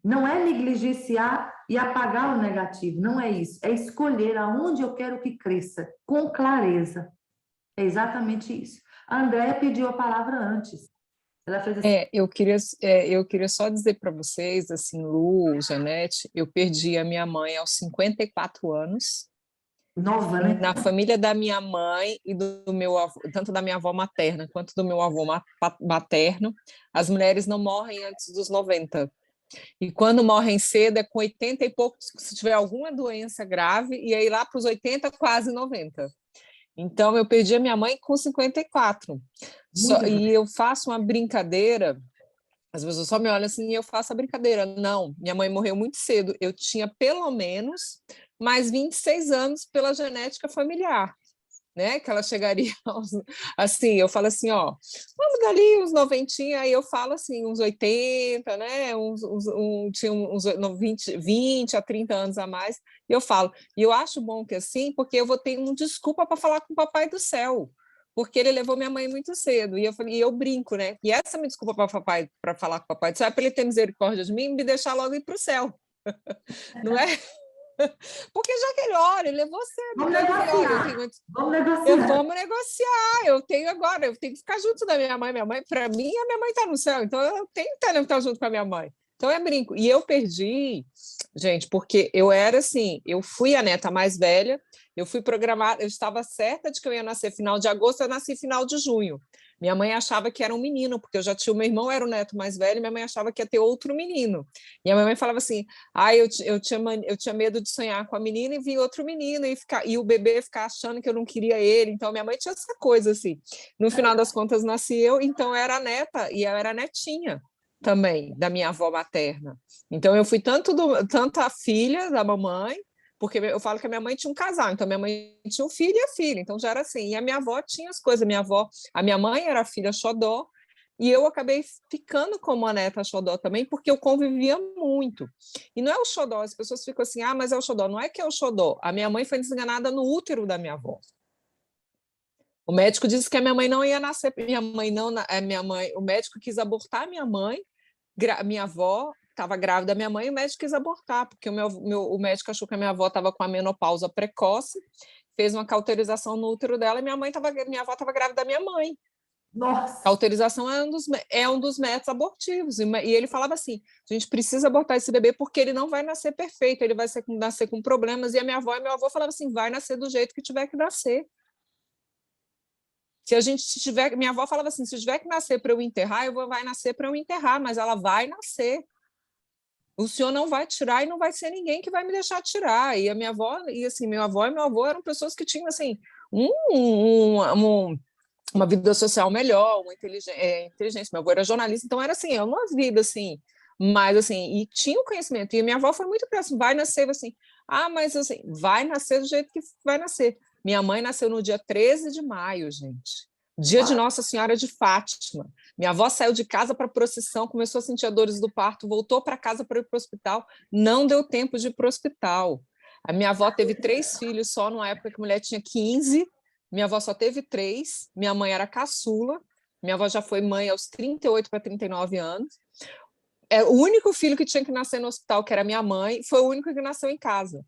Não é negligenciar e apagar o negativo, não é isso. É escolher aonde eu quero que cresça, com clareza. É exatamente isso. A Andréia pediu a palavra antes. Ela fez assim. Eu queria só dizer para vocês, assim, Lu, Janete, eu perdi a minha mãe aos 54 anos. Nova, né? Na família da minha mãe e do meu avô, tanto da minha avó materna quanto do meu avô materno, as mulheres não morrem antes dos 90. E quando morrem cedo é com 80 e poucos, se tiver alguma doença grave, e aí lá para os 80, quase 90. Então, eu perdi a minha mãe com 54. E eu faço uma brincadeira, as pessoas só me olham assim e eu faço a brincadeira. Não, minha mãe morreu muito cedo. Eu tinha pelo menos mais 26 anos pela genética familiar, né? Que ela chegaria assim, eu falo assim, ó, vamos dali uns 90, aí eu falo assim, uns 80, né? Tinha uns 20 a 30 anos a mais, e eu falo, e eu acho bom que assim, porque eu vou ter uma desculpa para falar com o Papai do Céu, porque ele levou minha mãe muito cedo, e eu brinco, né? E essa é minha desculpa para falar com o Papai do Céu é para ele ter misericórdia de mim e me deixar logo ir para o céu. Não é? Porque já que ele olha, ele levou cedo. Vamos negociar. Vamos negociar. Eu tenho que ficar junto da minha mãe. Minha mãe, para mim, a minha mãe está no céu, então eu tenho que estar junto com a minha mãe. Então é brinco. E eu perdi, gente, porque eu era assim, eu fui a neta mais velha, eu fui programada, eu estava certa de que eu ia nascer final de agosto, eu nasci final de junho. Minha mãe achava que era um menino, porque eu já tinha o meu irmão, era o neto mais velho, e minha mãe achava que ia ter outro menino. E a minha mãe falava assim, eu tinha medo de sonhar com a menina e vir outro menino, e o bebê ficar achando que eu não queria ele. Então, minha mãe tinha essa coisa, assim. No final das contas, nasci eu, então eu era a neta, e eu era a netinha também, da minha avó materna. Então, eu fui tanto a filha da mamãe, porque eu falo que a minha mãe tinha um casal, então minha mãe tinha um filho e a filha, então já era assim. E a minha avó tinha as coisas, a minha mãe era a filha xodó, e eu acabei ficando como a neta xodó também, porque eu convivia muito. E não é o xodó, as pessoas ficam assim, mas é o xodó. Não é que é o xodó. A minha mãe foi desenganada no útero da minha avó. O médico disse que a minha mãe não ia nascer, o médico quis abortar minha mãe, minha avó estava grávida da minha mãe, e o médico quis abortar, porque o médico achou que a minha avó estava com a menopausa precoce, fez uma cauterização no útero dela, e minha avó estava grávida da minha mãe. Nossa. Cauterização é um dos métodos abortivos, e ele falava assim, a gente precisa abortar esse bebê porque ele não vai nascer perfeito, ele vai nascer com problemas, e a minha avó e meu avô falavam assim, vai nascer do jeito que tiver que nascer. Minha avó falava assim, se tiver que nascer para eu enterrar, vai nascer para eu enterrar, mas ela vai nascer. O senhor não vai tirar e não vai ser ninguém que vai me deixar tirar. E a minha avó, e assim, meu avô e meu avô eram pessoas que tinham assim uma vida social melhor, uma inteligência. Meu avô era jornalista, então era assim, uma vida assim, mas assim, e tinha o conhecimento. E a minha avó foi muito próxima, vai nascer assim, mas assim, vai nascer do jeito que vai nascer. Minha mãe nasceu no dia 13 de maio, gente. Dia de Nossa Senhora de Fátima. Minha avó saiu de casa para procissão, começou a sentir dores do parto, voltou para casa para ir para o hospital, não deu tempo de ir para o hospital. A minha avó teve 3 filhos só, numa época que a mulher tinha 15, minha avó só teve 3, minha mãe era caçula, minha avó já foi mãe aos 38 para 39 anos. O único filho que tinha que nascer no hospital, que era minha mãe, foi o único que nasceu em casa.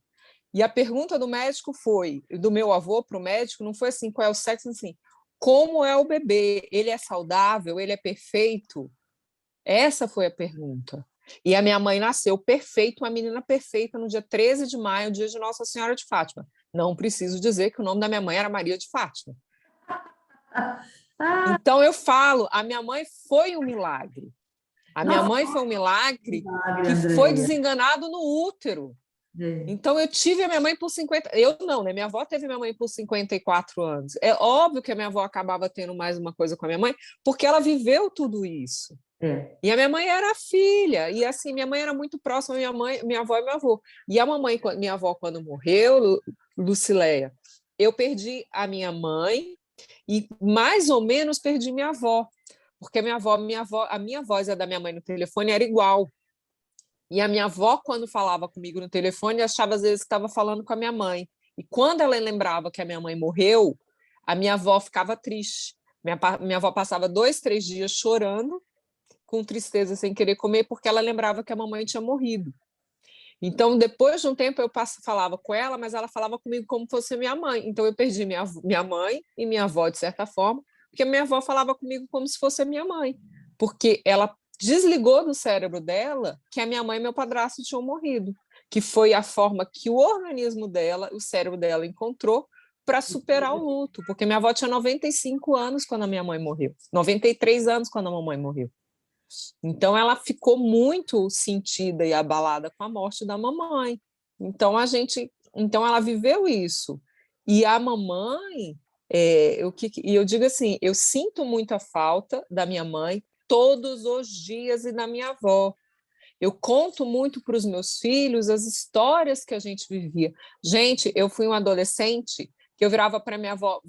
E a pergunta do médico do meu avô para o médico, não foi assim, qual é o sexo, assim, como é o bebê? Ele é saudável? Ele é perfeito? Essa foi a pergunta. E a minha mãe nasceu perfeita, uma menina perfeita, no dia 13 de maio, dia de Nossa Senhora de Fátima. Não preciso dizer que o nome da minha mãe era Maria de Fátima. Então, eu falo, a minha mãe foi um milagre. A minha mãe foi um milagre que foi desenganado no útero. Então, eu tive a minha mãe por 50... Eu não, né? Minha avó teve minha mãe por 54 anos. É óbvio que a minha avó acabava tendo mais uma coisa com a minha mãe, porque ela viveu tudo isso. E a minha mãe era filha, e assim, minha mãe era muito próxima, minha avó e meu avô. E minha avó, quando morreu, Lucileia, eu perdi a minha mãe e mais ou menos perdi minha avó, porque a minha voz e a da minha mãe no telefone era igual. E a minha avó, quando falava comigo no telefone, achava às vezes que estava falando com a minha mãe. E quando ela lembrava que a minha mãe morreu, a minha avó ficava triste. Minha avó passava 2, 3 dias chorando, com tristeza, sem querer comer, porque ela lembrava que a mamãe tinha morrido. Então, depois de um tempo, eu falava com ela, mas ela falava comigo como fosse minha mãe. Então, eu perdi minha mãe e minha avó, de certa forma, porque a minha avó falava comigo como se fosse a minha mãe, porque ela desligou do cérebro dela que a minha mãe e meu padrasto tinham morrido, que foi a forma que o organismo dela, o cérebro dela encontrou para superar o luto, porque minha avó tinha 95 anos quando a minha mãe morreu, 93 anos quando a mamãe morreu. Então, ela ficou muito sentida e abalada com a morte da mamãe. Então, ela viveu isso. E a mamãe, eu digo assim, eu sinto muita falta da minha mãe todos os dias e da minha avó. Eu conto muito para os meus filhos as histórias que a gente vivia. Gente, eu fui uma adolescente que eu virava para minha avó,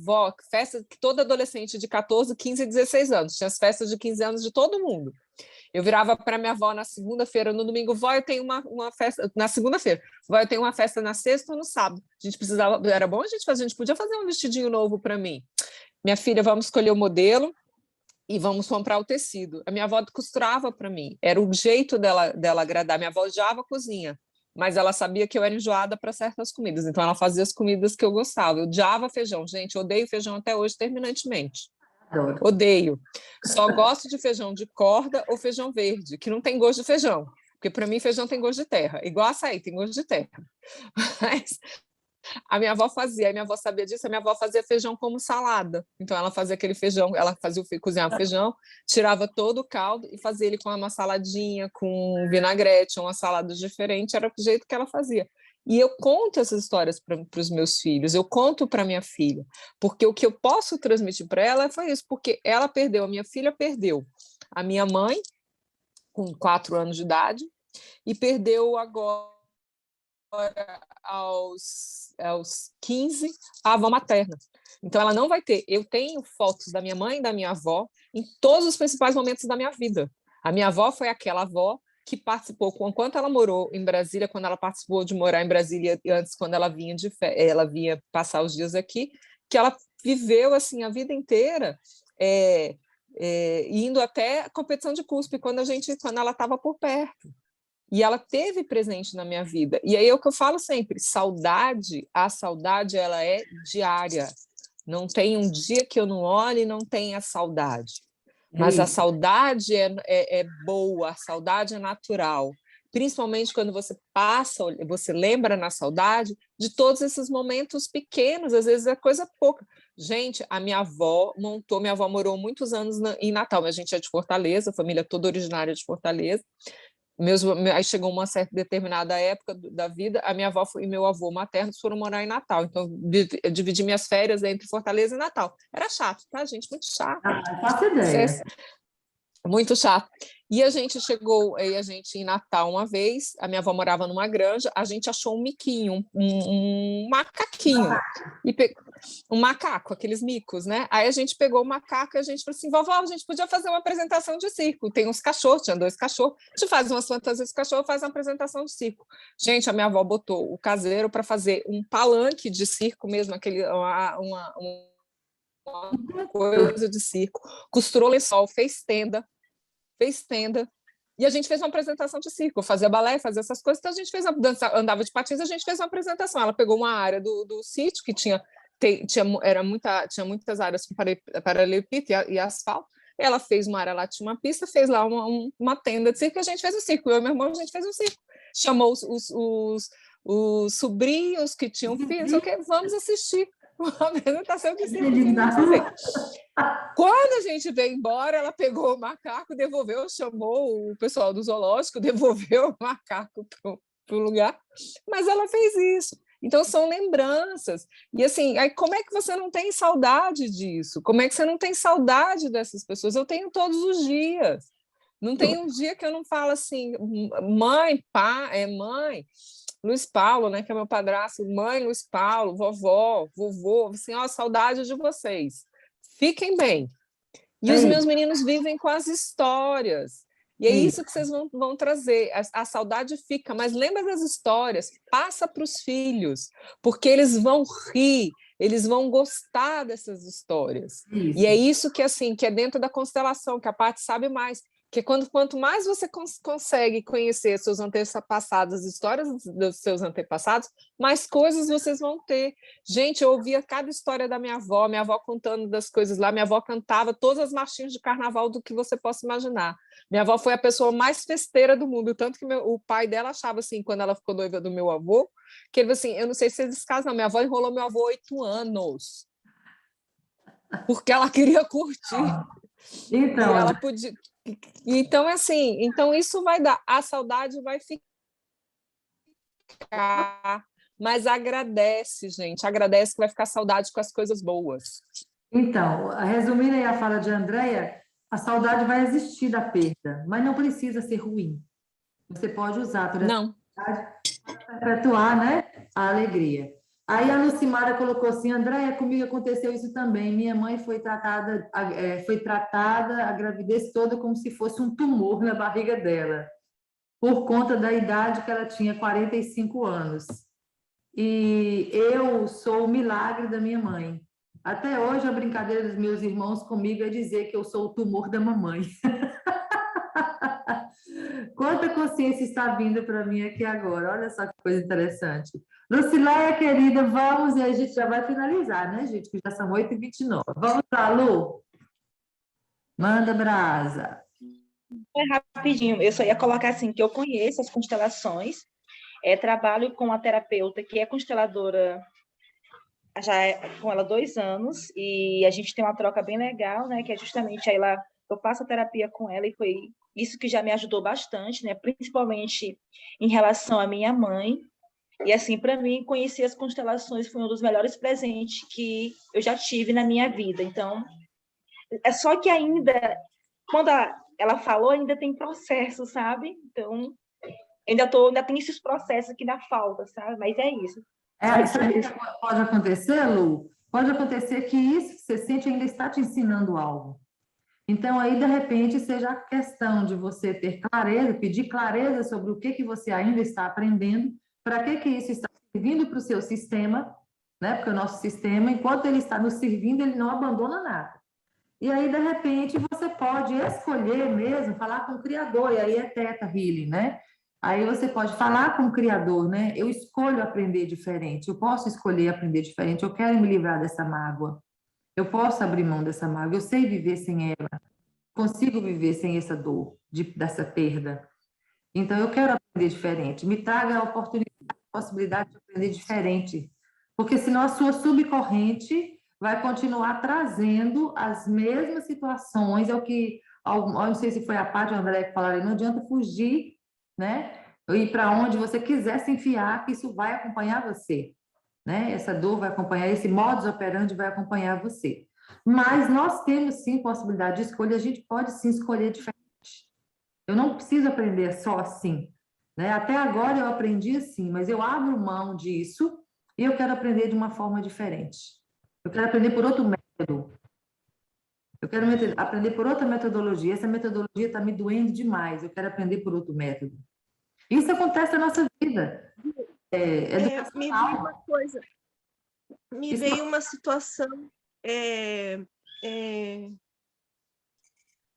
festa que toda adolescente de 14, 15, 16 anos, tinha as festas de 15 anos de todo mundo. Eu virava para minha avó na segunda-feira, no domingo, vó, eu tenho uma festa na segunda-feira, vó, eu tenho uma festa na sexta ou no sábado. A gente precisava, era bom a gente podia fazer um vestidinho novo para mim. Minha filha, vamos escolher o modelo e vamos comprar o tecido. A minha avó costurava para mim, era o jeito dela agradar. Minha avó odiava a cozinha, mas ela sabia que eu era enjoada para certas comidas, então ela fazia as comidas que eu gostava. Eu odiava feijão, gente, eu odeio feijão até hoje terminantemente. Adoro. Odeio. Só gosto de feijão de corda ou feijão verde, que não tem gosto de feijão. Porque, para mim, feijão tem gosto de terra. Igual açaí, tem gosto de terra. Mas a minha avó fazia, a minha avó sabia disso, a minha avó fazia feijão como salada. Então, ela fazia aquele feijão, ela cozinhava o feijão, tirava todo o caldo e fazia ele com uma saladinha, com vinagrete, uma salada diferente, era o jeito que ela fazia. E eu conto essas histórias para os meus filhos, eu conto para minha filha, porque o que eu posso transmitir para ela foi isso, porque ela perdeu, a minha filha perdeu a minha mãe, com 4 anos de idade, e perdeu agora, aos 15, a avó materna. Então, ela não vai ter. Eu tenho fotos da minha mãe e da minha avó em todos os principais momentos da minha vida. A minha avó foi aquela avó que participou, enquanto ela morou em Brasília, quando ela participou de morar em Brasília, antes, quando ela vinha passar os dias aqui, que ela viveu assim a vida inteira, indo até a competição de cuspe, quando ela estava por perto. E ela teve presente na minha vida. E aí é o que eu falo sempre, a saudade ela é diária. Não tem um dia que eu não olhe e não tenha saudade. Mas a saudade é boa, a saudade é natural. Principalmente quando você lembra na saudade de todos esses momentos pequenos, às vezes é coisa pouca. Gente, a minha avó morou muitos anos em Natal, a gente é de Fortaleza, família toda originária de Fortaleza. Aí chegou uma certa determinada época da vida, a minha avó e meu avô materno foram morar em Natal, então eu dividi minhas férias entre Fortaleza e Natal. Era chato, tá, gente? Muito chato. Não faço ideia. Muito chato. E a gente chegou, em Natal uma vez, a minha avó morava numa granja, a gente achou um miquinho, um macaquinho, um macaco, aqueles micos, né? Aí a gente pegou o macaco e a gente falou assim, vovó, a gente podia fazer uma apresentação de circo, tem uns cachorros, tinha 2 cachorros, a gente faz umas fantasias de cachorro, faz uma apresentação de circo. Gente, a minha avó botou o caseiro para fazer um palanque de circo mesmo, uma coisa de circo, costurou lençol, fez tenda, e a gente fez uma apresentação de circo, fazia balé, fazia essas coisas, então a gente fez andava de patins, a gente fez uma apresentação. Ela pegou uma área do sítio que tinha muitas áreas com paralelepípedo e asfalto, ela fez uma área lá, tinha uma pista, fez lá uma tenda de circo, e a gente fez o circo, eu e meu irmão, a gente fez um circo, chamou os sobrinhos que tinham filhos, vamos assistir uma apresentação de circo. Quando a gente veio embora, ela pegou o macaco, devolveu, chamou o pessoal do zoológico, devolveu o macaco para o lugar, mas ela fez isso. Então, são lembranças. E assim, aí como é que você não tem saudade disso? Como é que você não tem saudade dessas pessoas? Eu tenho todos os dias. Não tem um dia que eu não falo assim, mãe, Luiz Paulo, né, que é meu padrasto, mãe, Luiz Paulo, vovó, vovô, assim, saudade de vocês. Fiquem bem. E os meus meninos vivem com as histórias. E é isso que vocês vão trazer. A saudade fica, mas lembra das histórias, passa para os filhos, porque eles vão rir, eles vão gostar dessas histórias. E é isso que, assim, que é dentro da constelação, que a Paty sabe mais, Porque quanto mais você consegue conhecer seus antepassados, as histórias dos seus antepassados, mais coisas vocês vão ter. Gente, eu ouvia cada história da minha avó contando das coisas lá, minha avó cantava todas as marchinhas de carnaval do que você possa imaginar. Minha avó foi a pessoa mais festeira do mundo, tanto que o pai dela achava assim, quando ela ficou noiva do meu avô, que ele assim, eu não sei se eles casam, não, minha avó enrolou meu avô 8 anos, porque ela queria curtir. Então, E ela podia... Então, assim, então isso vai dar, a saudade vai ficar, mas agradece, gente, agradece que vai ficar saudade com as coisas boas. então, resumindo aí a fala de Andréia, a saudade vai existir da perda, mas não precisa ser ruim. Você pode usar toda essa Não. saudade para perpetuar, né, a alegria. Aí a Lucimara colocou assim, Andréia, comigo aconteceu isso também. Minha mãe foi tratada a gravidez toda como se fosse um tumor na barriga dela, por conta da idade que ela tinha, 45 anos. E eu sou o milagre da minha mãe. Até hoje, a brincadeira dos meus irmãos comigo é dizer que eu sou o tumor da mamãe. Quanta consciência está vindo para mim aqui agora. Olha só que coisa interessante. Lucileia, querida, vamos, e a gente já vai finalizar, né, gente? Que já são 8h29. Vamos lá, Lu. Manda brasa. Rapidinho, eu só ia colocar assim, que eu conheço as constelações, trabalho com a terapeuta que é consteladora já com ela há 2 anos, e a gente tem uma troca bem legal, né, que é justamente aí lá, eu faço a terapia com ela, e foi isso que já me ajudou bastante, né, principalmente em relação à minha mãe, e assim, para mim, conhecer as constelações foi um dos melhores presentes que eu já tive na minha vida, então, é só que ainda, quando ela falou, ainda tem processo, sabe? Então, ainda tem esses processos que ainda falta, sabe? Mas é isso. Sabe o que pode acontecer, Lu? Pode acontecer que isso que você sente ainda está te ensinando algo. Então, aí, de repente, seja a questão de você ter clareza, pedir clareza sobre o que você ainda está aprendendo, para que isso está servindo para o seu sistema, né? Porque o nosso sistema, enquanto ele está nos servindo, ele não abandona nada. E aí, de repente, você pode escolher mesmo falar com o Criador, e aí é Theta Healing, né? Aí você pode falar com o Criador, né? Eu escolho aprender diferente, eu posso escolher aprender diferente, eu quero me livrar dessa mágoa, eu posso abrir mão dessa mágoa, eu sei viver sem ela, consigo viver sem essa dor, dessa perda. Então, eu quero aprender diferente, me traga a oportunidade, a possibilidade de aprender diferente, porque senão a sua subcorrente vai continuar trazendo as mesmas situações, é o que, eu não sei se foi a Paty ou a André que falaram, não adianta fugir, né? Ir para onde você quiser se enfiar, que isso vai acompanhar você, né? Essa dor vai acompanhar, esse modus operandi vai acompanhar você. Mas nós temos sim possibilidade de escolha, a gente pode sim escolher diferente. Eu não preciso aprender só assim, né? Até agora eu aprendi assim, mas eu abro mão disso e eu quero aprender de uma forma diferente. Eu quero aprender por outro método. Eu quero aprender por outra metodologia. Essa metodologia está me doendo demais. Eu quero aprender por outro método. Isso acontece na nossa vida. Me veio uma coisa. Veio uma situação.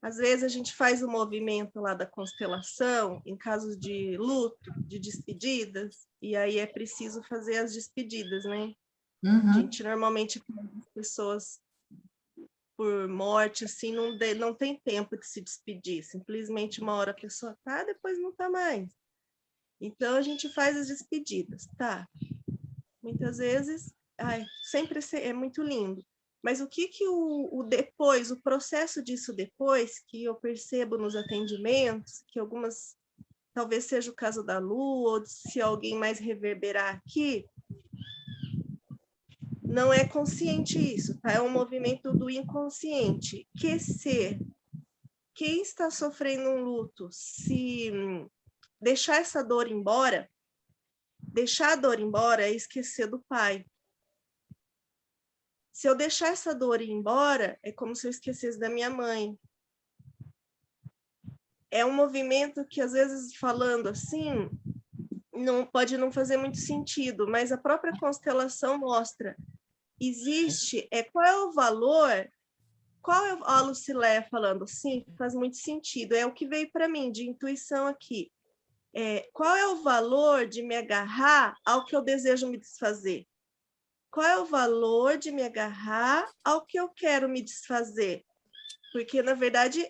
Às vezes a gente faz o movimento lá da constelação em casos de luto, de despedidas, e aí é preciso fazer as despedidas, né? Uhum. A gente normalmente, as pessoas por morte, assim, não tem tempo de se despedir. Simplesmente uma hora a pessoa tá, depois não tá mais. Então, a gente faz as despedidas, tá? Muitas vezes, sempre é muito lindo. Mas o que o depois, o processo disso depois, que eu percebo nos atendimentos, que algumas, talvez seja o caso da Lu, ou se alguém mais reverberar aqui, não é consciente isso, tá? É um movimento do inconsciente. Que se quem está sofrendo um luto, se deixar essa dor embora, deixar a dor embora é esquecer do pai. Se eu deixar essa dor ir embora, é como se eu esquecesse da minha mãe. É um movimento que, às vezes, falando assim, pode não fazer muito sentido, mas a própria constelação mostra. Existe, qual é o valor qual é a Lucileia falando? Sim, faz muito sentido. É o que veio para mim de intuição aqui. Qual é o valor de me agarrar ao que eu desejo me desfazer? Qual é o valor de me agarrar ao que eu quero me desfazer? Porque, na verdade,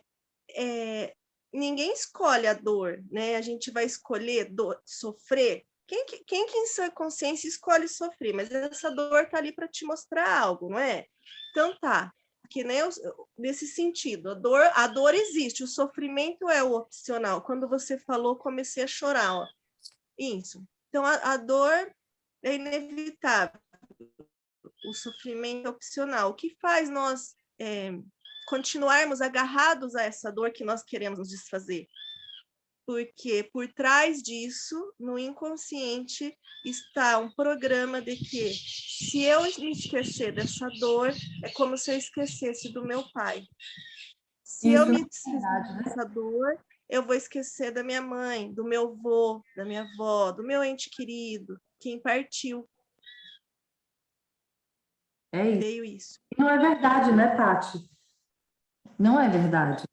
ninguém escolhe a dor, né? A gente vai escolher sofrer. Quem que em sua consciência escolhe sofrer? Mas essa dor está ali para te mostrar algo, não é? Então tá, que nem nesse sentido, a dor existe, o sofrimento é o opcional. Quando você falou, comecei a chorar, ó. Isso. Então a dor é inevitável, o sofrimento é opcional. O que faz nós continuarmos agarrados a essa dor que nós queremos nos desfazer? Porque por trás disso, no inconsciente, está um programa de que, se eu me esquecer dessa dor, é como se eu esquecesse do meu pai. Se eu me desfizer dessa dor, eu vou esquecer da minha mãe, do meu avô, da minha avó, do meu ente querido, quem partiu. É isso. Veio isso. Não é verdade, né, Paty? Não é verdade.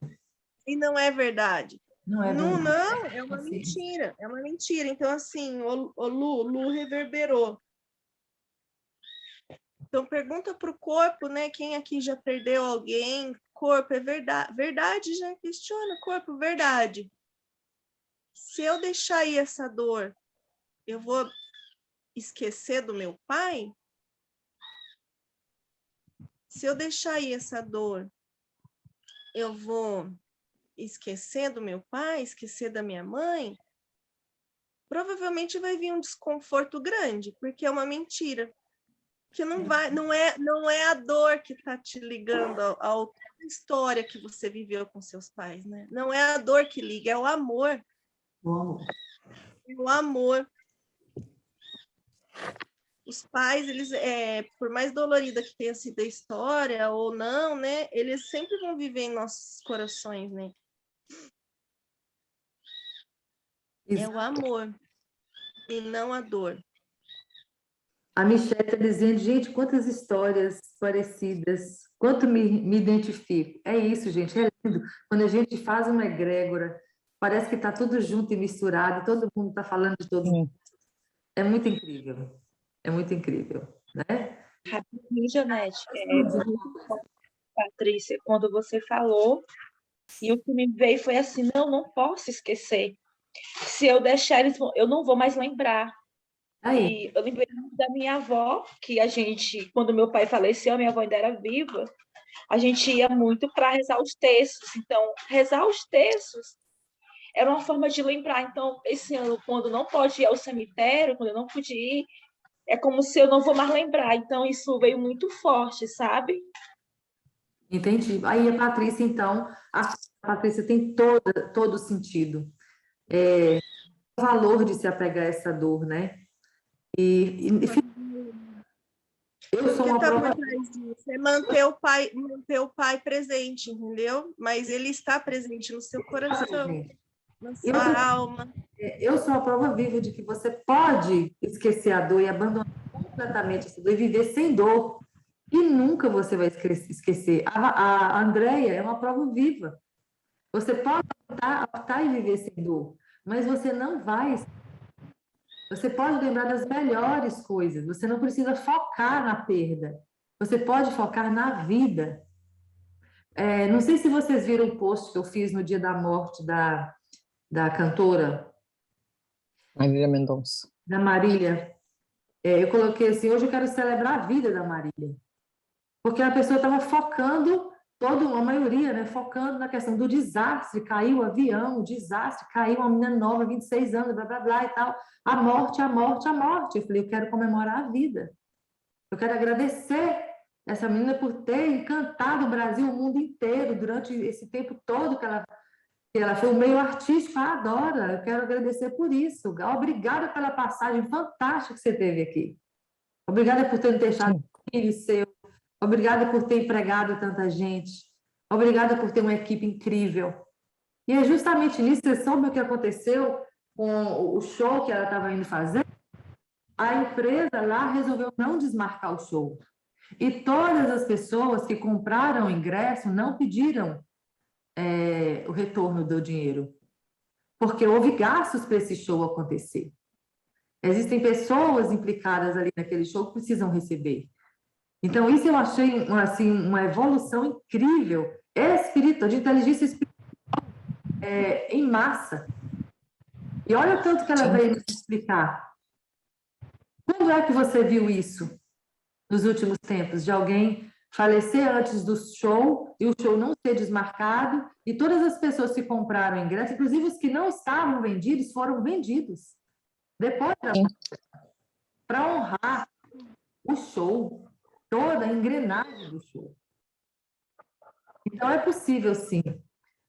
E não é verdade. Não é verdade. Não, é uma mentira. É uma mentira. Então, assim, o Lu reverberou. Então, pergunta para o corpo, né? Quem aqui já perdeu alguém? Corpo, é verdade. Verdade, já questiona. Corpo, verdade. Se eu deixar aí essa dor, eu vou esquecer do meu pai? Se eu deixar aí essa dor, eu vou esquecer do meu pai, esquecer da minha mãe? Provavelmente vai vir um desconforto grande, porque é uma mentira. Que não é a dor que está te ligando à história que você viveu com seus pais, né? Não é a dor que liga, é o amor. É o amor. Os pais, eles, por mais dolorida que tenha sido a história ou não, né? Eles sempre vão viver em nossos corações, né? É o amor e não a dor. A Michelle está dizendo, gente, quantas histórias parecidas, quanto me identifico. É isso, gente, é lindo. Quando a gente faz uma egrégora, parece que está tudo junto e misturado, todo mundo está falando de todo mundo. É muito incrível, né? Rapidinho, Janete, Patrícia, quando você falou, e o que me veio foi assim, não posso esquecer. Se eu deixar eles, eu não vou mais lembrar. Aí. E eu lembrei da minha avó, que a gente, quando meu pai faleceu, a minha avó ainda era viva, a gente ia muito para rezar os terços. Então, rezar os terços era uma forma de lembrar. Então, esse ano, quando não pode ir ao cemitério, quando eu não pude ir, é como se eu não vou mais lembrar. Então, isso veio muito forte, sabe? Entendi. Aí a Patrícia, então, a Patrícia tem todo o sentido. O valor de se apegar a essa dor, né? Eu sou uma prova... É manter o pai presente, entendeu? Mas ele está presente no seu coração, na sua alma. Eu sou a prova viva de que você pode esquecer a dor e abandonar completamente essa dor e viver sem dor. E nunca você vai esquecer. A Andréia é uma prova viva. Você pode optar e viver sem dor, mas você não vai. Você pode lembrar das melhores coisas. Você não precisa focar na perda. Você pode focar na vida. Não sei se vocês viram o post que eu fiz no dia da morte da cantora Marília Mendonça. Da Marília. Eu coloquei assim, hoje eu quero celebrar a vida da Marília. Porque a pessoa estava focando, a maioria, né, focando na questão do desastre, caiu o avião, o desastre, caiu uma menina nova, 26 anos, blá, blá, blá e tal. A morte, a morte, a morte. Eu falei, eu quero comemorar a vida. Eu quero agradecer essa menina por ter encantado o Brasil, o mundo inteiro, durante esse tempo todo que ela foi o meio artístico, ela adora. Eu quero agradecer por isso. Obrigada pela passagem fantástica que você teve aqui. Obrigada por ter deixado o filho seu. Obrigada por ter empregado tanta gente. Obrigada por ter uma equipe incrível. E é justamente nisso, você soube o que aconteceu com o show que ela estava indo fazer? A empresa lá resolveu não desmarcar o show. E todas as pessoas que compraram o ingresso não pediram o retorno do dinheiro, porque houve gastos para esse show acontecer. Existem pessoas implicadas ali naquele show que precisam receber. Então, isso eu achei assim, uma evolução incrível, espiritual, de inteligência espiritual em massa. E olha o tanto que ela veio nos explicar. Quando é que você viu isso nos últimos tempos? De alguém falecer antes do show e o show não ser desmarcado e todas as pessoas que compraram ingresso, inclusive os que não estavam vendidos, foram vendidos. Depois, para honrar o show, toda a engrenagem do show. Então, é possível, sim,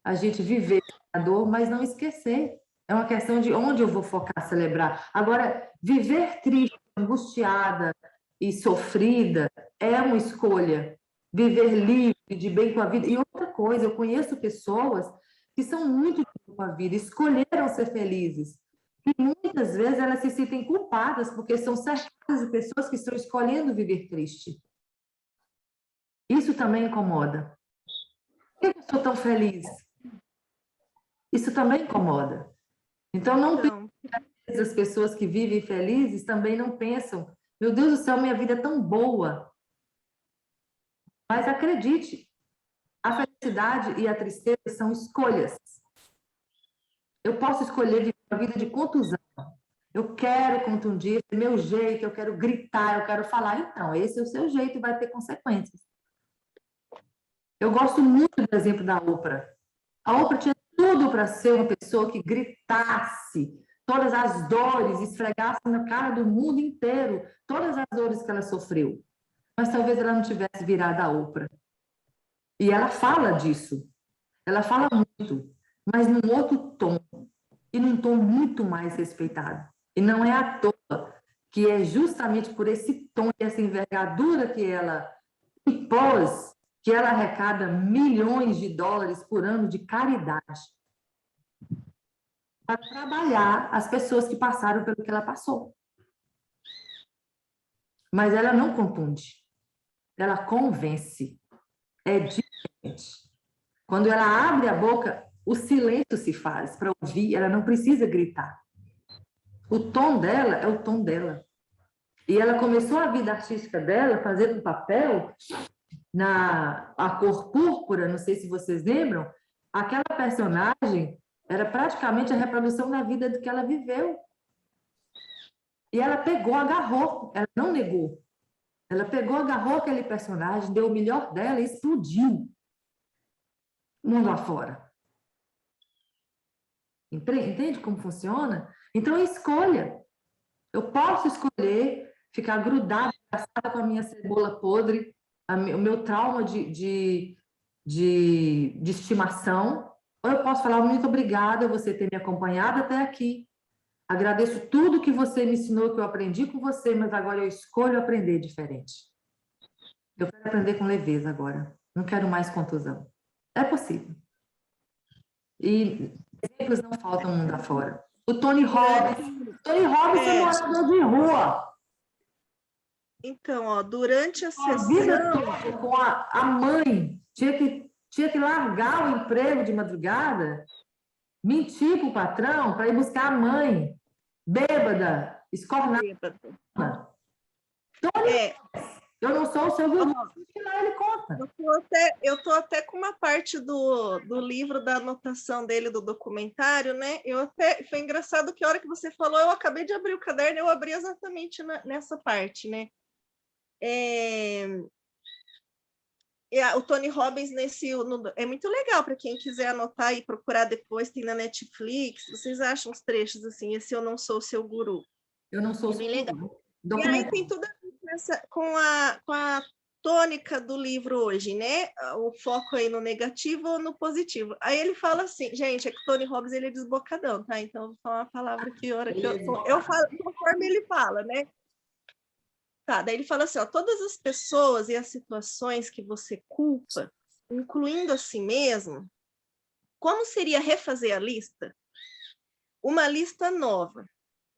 a gente viver a dor, mas não esquecer. É uma questão de onde eu vou focar, celebrar. Agora, viver triste, angustiada e sofrida é uma escolha. Viver livre, de bem com a vida. E outra coisa, eu conheço pessoas que são muito de bem com a vida, escolheram ser felizes. E muitas vezes elas se sentem culpadas, porque são cercadas de pessoas que estão escolhendo viver triste. Isso também incomoda. Por que eu sou tão feliz? Isso também incomoda. Então, não as pessoas que vivem felizes também não pensam, meu Deus do céu, minha vida é tão boa. Mas acredite, a felicidade e a tristeza são escolhas. Eu posso escolher viver uma vida de contusão. Eu quero contundir, é meu jeito, eu quero gritar, eu quero falar. Então, esse é o seu jeito e vai ter consequências. Eu gosto muito do exemplo da Oprah. A Oprah tinha tudo para ser uma pessoa que gritasse todas as dores, esfregasse na cara do mundo inteiro todas as dores que ela sofreu. Mas talvez ela não tivesse virado a Oprah. E ela fala disso. Ela fala muito, mas num outro tom. E num tom muito mais respeitado. E não é à toa que é justamente por esse tom e essa envergadura que ela impôs que ela arrecada milhões de dólares por ano de caridade para trabalhar as pessoas que passaram pelo que ela passou. Mas ela não contunde, ela convence. É diferente. Quando ela abre a boca, o silêncio se faz para ouvir, ela não precisa gritar. O tom dela é o tom dela. E ela começou a vida artística dela fazendo um papel na A Cor Púrpura, não sei se vocês lembram, aquela personagem era praticamente a reprodução da vida do que ela viveu. E ela pegou, agarrou, ela não negou. Ela pegou, agarrou aquele personagem, deu o melhor dela e explodiu mundo afora. Entende como funciona? Então, escolha. Eu posso escolher ficar grudada, abraçada com a minha cebola podre, o meu trauma de estimação, ou eu posso falar muito obrigada você ter me acompanhado até aqui. Agradeço tudo que você me ensinou, que eu aprendi com você, mas agora eu escolho aprender diferente. Eu quero aprender com leveza agora. Não quero mais contusão. É possível. E exemplos não faltam mundo afora. O Tony Robbins. Tony Robbins é morador de rua. Então, ó, durante a A vida sessão... toda com a mãe. Tinha que largar o emprego de madrugada, mentir para o patrão para ir buscar a mãe. Bêbada, escornada. Eu não sou o seu guru, ele conta. Eu tô até com uma parte do livro, da anotação dele, do documentário, né? Foi engraçado que a hora que você falou, eu acabei de abrir o caderno, eu abri exatamente nessa parte, né? O Tony Robbins é muito legal para quem quiser anotar e procurar depois, tem na Netflix. Vocês acham os trechos assim, esse Eu Não Sou o Seu Guru? Eu não sou o seu guru. E aí tem tudo a ver com a tônica do livro hoje, né? O foco aí no negativo ou no positivo. Aí ele fala assim, gente, é que o Tony Robbins ele é desbocadão, tá? Então eu vou falar uma palavra que eu falo conforme ele fala, né? Tá, daí ele fala assim, ó, todas as pessoas e as situações que você culpa, incluindo a si mesmo, como seria refazer a lista? Uma lista nova.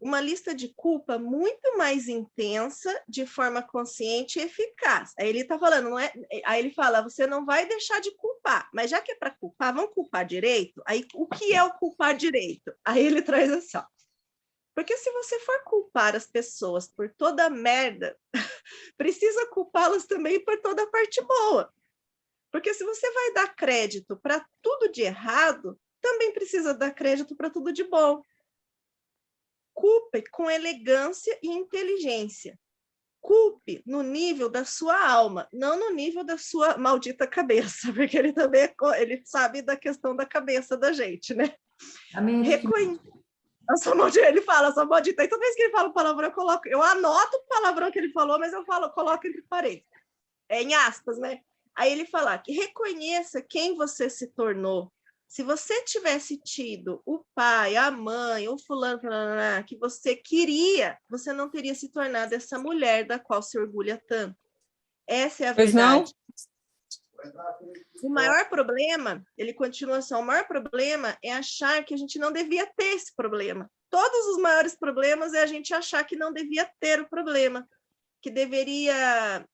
uma lista de culpa muito mais intensa, de forma consciente e eficaz. Aí ele está falando, não é? Aí ele fala, você não vai deixar de culpar, mas já que é para culpar, vamos culpar direito? Aí o que é o culpar direito? Aí ele traz assim, ó. Porque se você for culpar as pessoas por toda a merda, precisa culpá-las também por toda a parte boa. Porque se você vai dar crédito para tudo de errado, também precisa dar crédito para tudo de bom. Culpe com elegância e inteligência. Culpe no nível da sua alma, não no nível da sua maldita cabeça, porque ele também ele sabe da questão da cabeça da gente, né? Ele fala, sua maldita. E toda vez que ele fala o palavrão, eu anoto o palavrão que ele falou, mas eu coloco entre parênteses. Em aspas, né? Aí ele fala que reconheça quem você se tornou. Se você tivesse tido o pai, a mãe, o fulano que você queria, você não teria se tornado essa mulher da qual se orgulha tanto. Essa é a verdade. O maior problema, ele continua assim, o maior problema é achar que a gente não devia ter esse problema. Todos os maiores problemas é a gente achar que não devia ter o problema, que deveria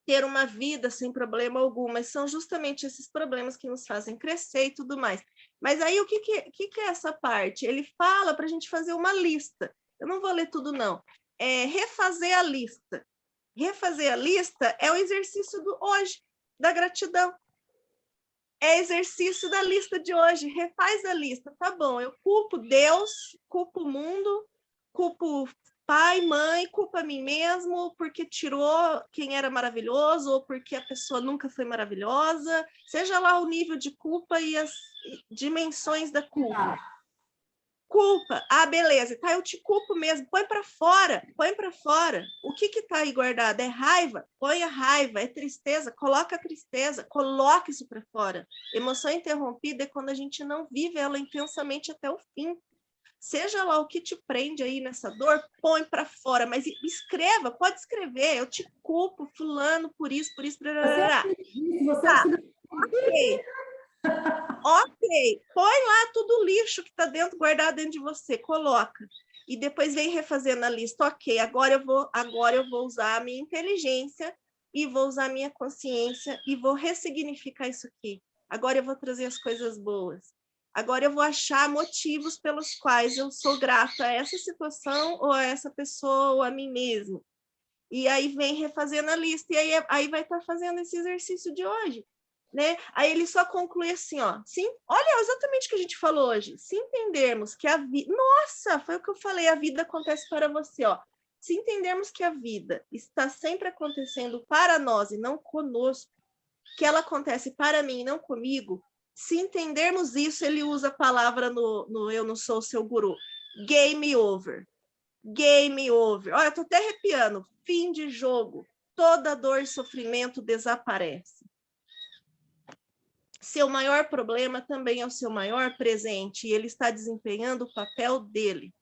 ter uma vida sem problema algum, mas são justamente esses problemas que nos fazem crescer e tudo mais. Mas aí o que é essa parte? Ele fala para a gente fazer uma lista. Eu não vou ler tudo, não. É refazer a lista. Refazer a lista é o exercício do hoje, da gratidão. É exercício da lista de hoje. Refaz a lista. Tá bom, eu culpo Deus, culpo o mundo, culpo pai, mãe, culpa a mim mesmo porque tirou quem era maravilhoso ou porque a pessoa nunca foi maravilhosa, seja lá o nível de culpa e as dimensões da culpa. Culpa, beleza, tá, eu te culpo mesmo, põe para fora. O que tá aí guardado? É raiva? Põe a raiva. É tristeza? Coloca a tristeza, coloca isso para fora. Emoção interrompida é quando a gente não vive ela intensamente até o fim. Seja lá o que te prende aí nessa dor, põe para fora, mas escreva, pode escrever, eu te culpo, fulano, por isso, tá. Ok, põe lá tudo o lixo que está dentro, guardado dentro de você, coloca. E depois vem refazendo a lista, ok, agora eu vou usar a minha inteligência e vou usar a minha consciência e vou ressignificar isso aqui. Agora eu vou trazer as coisas boas. Agora eu vou achar motivos pelos quais eu sou grata a essa situação ou a essa pessoa ou a mim mesmo. E aí vem refazendo a lista e aí vai estar fazendo esse exercício de hoje, né? Aí ele só conclui assim, ó. Sim, olha exatamente o que a gente falou hoje. Se entendermos que a vida... Nossa, foi o que eu falei, a vida acontece para você, ó. Se entendermos que a vida está sempre acontecendo para nós e não conosco, que ela acontece para mim e não comigo, se entendermos isso, ele usa a palavra no Eu Não Sou o Seu Guru. Game over. Game over. Olha, eu estou até arrepiando. Fim de jogo. Toda dor e sofrimento desaparece. Seu maior problema também é o seu maior presente e ele está desempenhando o papel dele.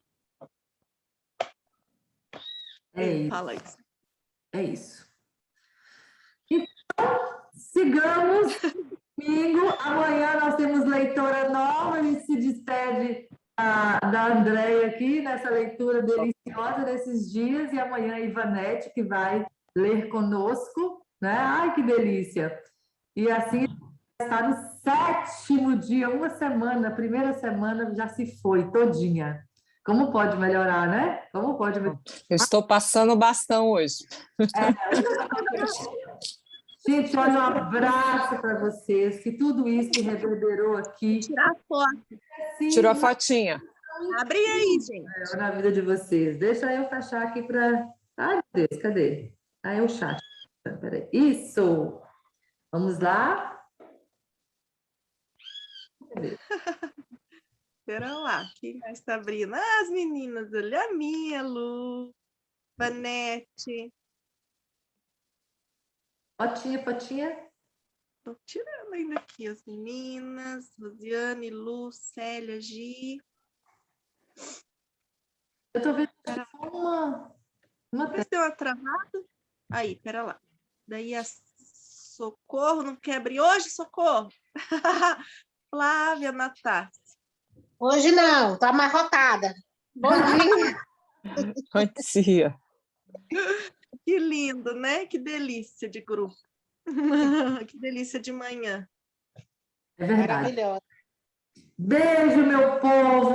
Ele fala isso. É isso. Então, sigamos. Domingo, amanhã nós temos leitora nova, a gente se despede da Andréia aqui, nessa leitura deliciosa desses dias, e amanhã a Ivanete, que vai ler conosco, né? Ai, que delícia! E assim, está no 7º dia, uma semana, a primeira semana já se foi, todinha. Como pode melhorar, né? Como pode melhorar? Eu estou passando o bastão hoje. Gente, olha, um abraço para vocês, que tudo isso que reverberou aqui. Tirar a foto. Assim, tirou a fotinha. Abre aí, gente. Na vida de vocês. Deixa eu fechar aqui para... Ai, meu Deus, cadê? É o chat. Peraí. Isso! Vamos lá? Cadê? Espera lá, quem mais está abrindo? As meninas ali, a minha, Lu, Vanete. Potinha. Estou tirando ainda aqui as meninas, Rosiane, Lu, Célia, Gi. Eu estou vendo uma Mas deu uma travada. Aí, espera lá. Daí a Socorro, não quer abrir hoje, Socorro? Flávia, Natácia. Hoje não, tá amarrotada. Bom dia. Bom dia. Que lindo, né? Que delícia de grupo. Que delícia de manhã. É verdade. Maravilhosa. Beijo, meu povo.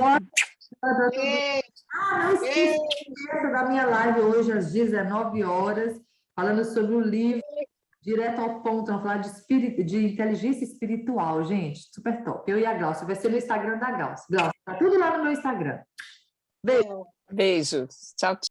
Beijo. Não esqueça da minha live hoje às 19 horas, falando sobre o livro Direto ao Ponto, vamos falar de inteligência espiritual, gente, super top. Eu e a Glaucia, vai ser no Instagram da Glaucia. Glaucia, tá tudo lá no meu Instagram. Beijo. Beijos. Tchau, tchau.